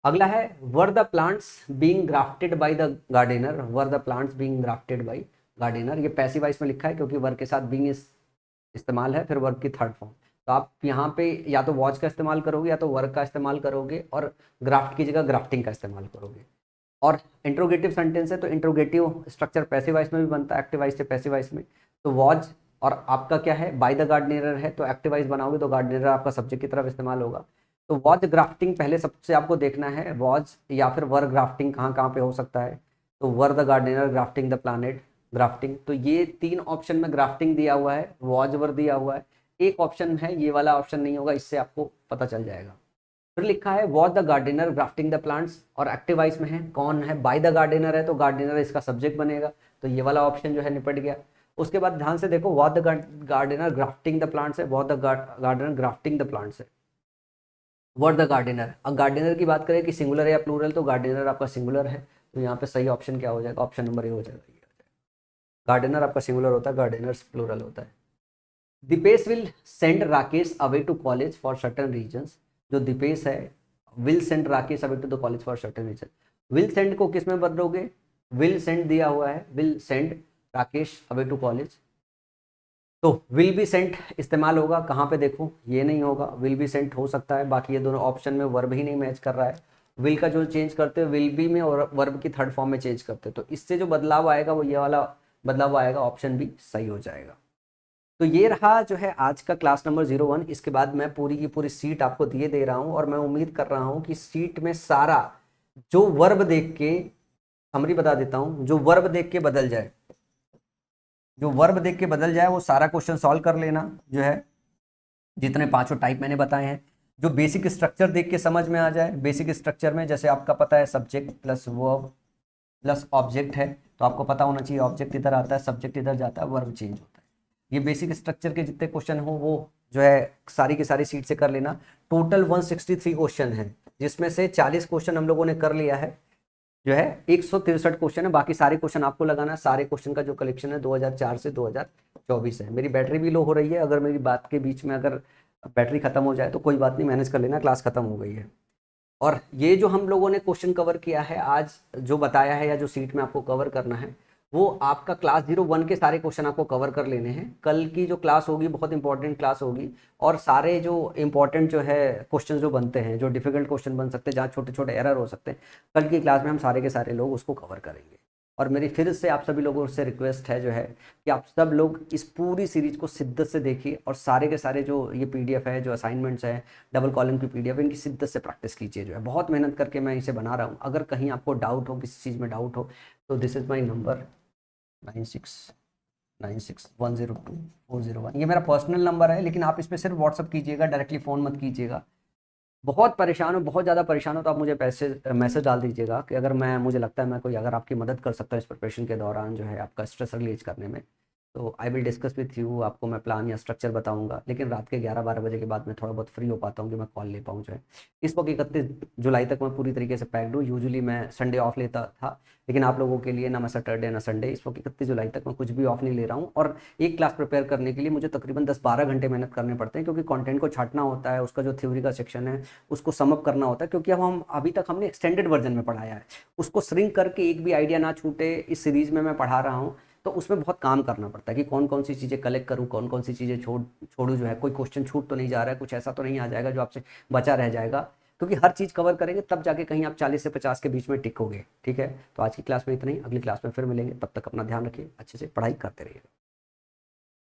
अगला है were the plants being grafted by the gardener, were the plants being grafted by gardener, ये पैसिव वॉइस में लिखा है क्योंकि वर्ग के साथ बीइंग इस्तेमाल है, फिर वर्ब की थर्ड फॉर्म, तो आप यहाँ पे या तो वॉच का इस्तेमाल करोगे या तो वर्ग का इस्तेमाल करोगे, और ग्राफ्ट की जगह ग्राफ्टिंग का इस्तेमाल करोगे। और इंट्रोगेटिव सेंटेंस है तो इंट्रोगेटिव स्ट्रक्चर पैसिव वॉइस में भी बनता है, एक्टिव वॉइस से पैसिव वॉइस में, तो वॉच और आपका क्या है, बाय द गार्डनर है, तो एक्टिव वॉइस बनाओगे तो गार्डनर आपका सब्जेक्ट की तरफ इस्तेमाल होगा। तो वॉच ग्राफ्टिंग पहले सबसे आपको देखना है, वॉच या फिर वर्ग ग्राफ्टिंग कहाँ कहाँ पे हो सकता है, तो were the gardener grafting the planet grafting, तो ये तीन ऑप्शन में ग्राफ्टिंग दिया हुआ है, वॉच वर दिया हुआ है, एक ऑप्शन है ये वाला ऑप्शन नहीं होगा, इससे आपको पता चल जाएगा। फिर लिखा है watch the gardener grafting the plants, और एक्टिव वॉइस में है कौन है, बाय द गार्डनर है, तो गार्डनर इसका सब्जेक्ट बनेगा, तो ये वाला ऑप्शन जो है निपट गया। उसके बाद ध्यान से देखो, watch the gardener grafting the plants है, watch the gardener grafting the plants है, वर्ड द गार्डनर। अब गार्डनर की बात करें कि सिंगुलर है या प्लूरल, तो गार्डनर आपका सिंगुलर है, तो यहाँ पे सही ऑप्शन क्या हो जाएगा, ऑप्शन नंबर ए हो जाएगा, ये हो जाएगा, गार्डनर आपका सिंगुलर होता है, गार्डनर्स प्लूरल होता है। Dipesh will send Rakesh away to college for certain reasons, जो दीपेश है will send Rakesh away to the college for certain reason, will send को किस में बदलोगे, विल सेंड दिया हुआ है, will send Rakesh away to college, तो विल बी सेंट इस्तेमाल होगा कहाँ पे, देखो ये नहीं होगा, विल बी सेंट हो सकता है, बाकी ये दोनों ऑप्शन में वर्ब ही नहीं मैच कर रहा है, विल का जो चेंज करते हो विल बी में, और वर्ब की थर्ड फॉर्म में चेंज करते हो, तो इससे जो बदलाव आएगा वो ये वाला बदलाव आएगा, ऑप्शन बी सही हो जाएगा। तो ये रहा जो है आज का क्लास नंबर 01। इसके बाद मैं पूरी की पूरी सीट आपको दिए दे रहा हूँ और मैं उम्मीद कर रहा हूँ कि सीट में सारा जो वर्ब देख के, समरी बता देता हूँ, जो वर्ब देख के बदल जाए, जो वर्ब देख के बदल जाए वो सारा क्वेश्चन सॉल्व कर लेना जो है, जितने पांचों टाइप मैंने बताए हैं। जो बेसिक स्ट्रक्चर देख के समझ में आ जाए, बेसिक स्ट्रक्चर में जैसे आपका पता है subject plus verb plus object है, तो आपको पता होना चाहिए ऑब्जेक्ट इधर आता है, सब्जेक्ट इधर जाता है, वर्ब चेंज होता है। ये बेसिक स्ट्रक्चर के जितने क्वेश्चन हो वो जो है सारी की सारी सीट से कर लेना। टोटल 163 क्वेश्चन है, जिसमें से 40 क्वेश्चन हम लोगों ने कर लिया है, जो है 163 क्वेश्चन है। बाकी सारे क्वेश्चन आपको लगाना है। सारे क्वेश्चन का जो कलेक्शन है 2004 से 2024 है। मेरी बैटरी भी लो हो रही है, अगर मेरी बात के बीच में अगर बैटरी खत्म हो जाए तो कोई बात नहीं, मैनेज कर लेना, क्लास खत्म हो गई है। और ये जो हम लोगों ने क्वेश्चन कवर किया है आज, जो बताया है या जो सीट में आपको कवर करना है, वो आपका क्लास 01 के सारे क्वेश्चन आपको कवर कर लेने हैं। कल की जो क्लास होगी बहुत इंपॉर्टेंट क्लास होगी, और सारे जो इंपॉर्टेंट जो है क्वेश्चन जो बनते हैं, जो डिफिकल्ट क्वेश्चन बन सकते हैं, जहाँ छोटे छोटे एरर हो सकते हैं, कल की क्लास में हम सारे के सारे लोग उसको कवर करेंगे। और मेरी फिर से आप सभी लोगों से रिक्वेस्ट है जो है कि आप सब लोग इस पूरी सीरीज को शिद्दत से देखिए, और सारे के सारे जो ये पीडीएफ है, जो असाइनमेंट्स है, डबल कॉलम की पीडीएफ, इनकी शिद्दत से प्रैक्टिस कीजिए। जो है बहुत मेहनत करके मैं इसे बना रहा हूँ। अगर कहीं आपको डाउट हो, किसी चीज़ में डाउट हो, तो दिस इज़ माई नंबर 9696102401। ये मेरा पर्सनल नंबर है, लेकिन आप इस पर सिर्फ व्हाट्सअप कीजिएगा, डायरेक्टली फ़ोन मत कीजिएगा। बहुत परेशान हो, बहुत ज़्यादा परेशान हो, तो आप मुझे मैसेज डाल दीजिएगा कि अगर मुझे लगता है मैं कोई अगर आपकी मदद कर सकता हूँ इस प्रिपरेशन के दौरान जो है आपका स्ट्रेस रिलीज करने में, तो I will discuss with you. आपको मैं प्लान या स्ट्रक्चर बताऊंगा, लेकिन रात के 11-12 बजे के बाद मैं थोड़ा बहुत फ्री हो पाता हूँ कि मैं कॉल ले पाऊँ जो है। इस वक्त 31 जुलाई तक मैं पूरी तरीके से पैक्ड हूँ। यूजुअली मैं संडे ऑफ लेता था, लेकिन आप लोगों के लिए ना मैं सैटरडे ना संडे, इस वक्त 31 जुलाई तक मैं कुछ भी ऑफ नहीं ले रहा हूँ। और एक क्लास प्रिपेयर करने के लिए मुझे तकरीबन 10-12 घंटे मेहनत करने पड़ते हैं, क्योंकि कंटेंट को छांटना होता है, उसका जो थ्योरी का सेक्शन है उसको समअप करना होता है, क्योंकि अब हम अभी तक हमने एक्सटेंडेड वर्जन में पढ़ाया है, उसको श्रिंक करके एक भी आइडिया ना छूटे इस सीरीज में मैं पढ़ा रहा हूँ। तो उसमें बहुत काम करना पड़ता है कि कौन कौन सी चीज़ें कलेक्ट करूँ, कौन कौन सी चीज़ें छोड़ूँ, जो है कोई क्वेश्चन छूट तो नहीं जा रहा है, कुछ ऐसा तो नहीं आ जाएगा जो आपसे बचा रह जाएगा, क्योंकि हर चीज़ कवर करेंगे तब जाके कहीं आप 40 से 50 के बीच में टिकोगे। ठीक है, तो आज की क्लास में इतना ही, अगली क्लास में फिर मिलेंगे। तब तक अपना ध्यान रखिए, अच्छे से पढ़ाई करते रहिए।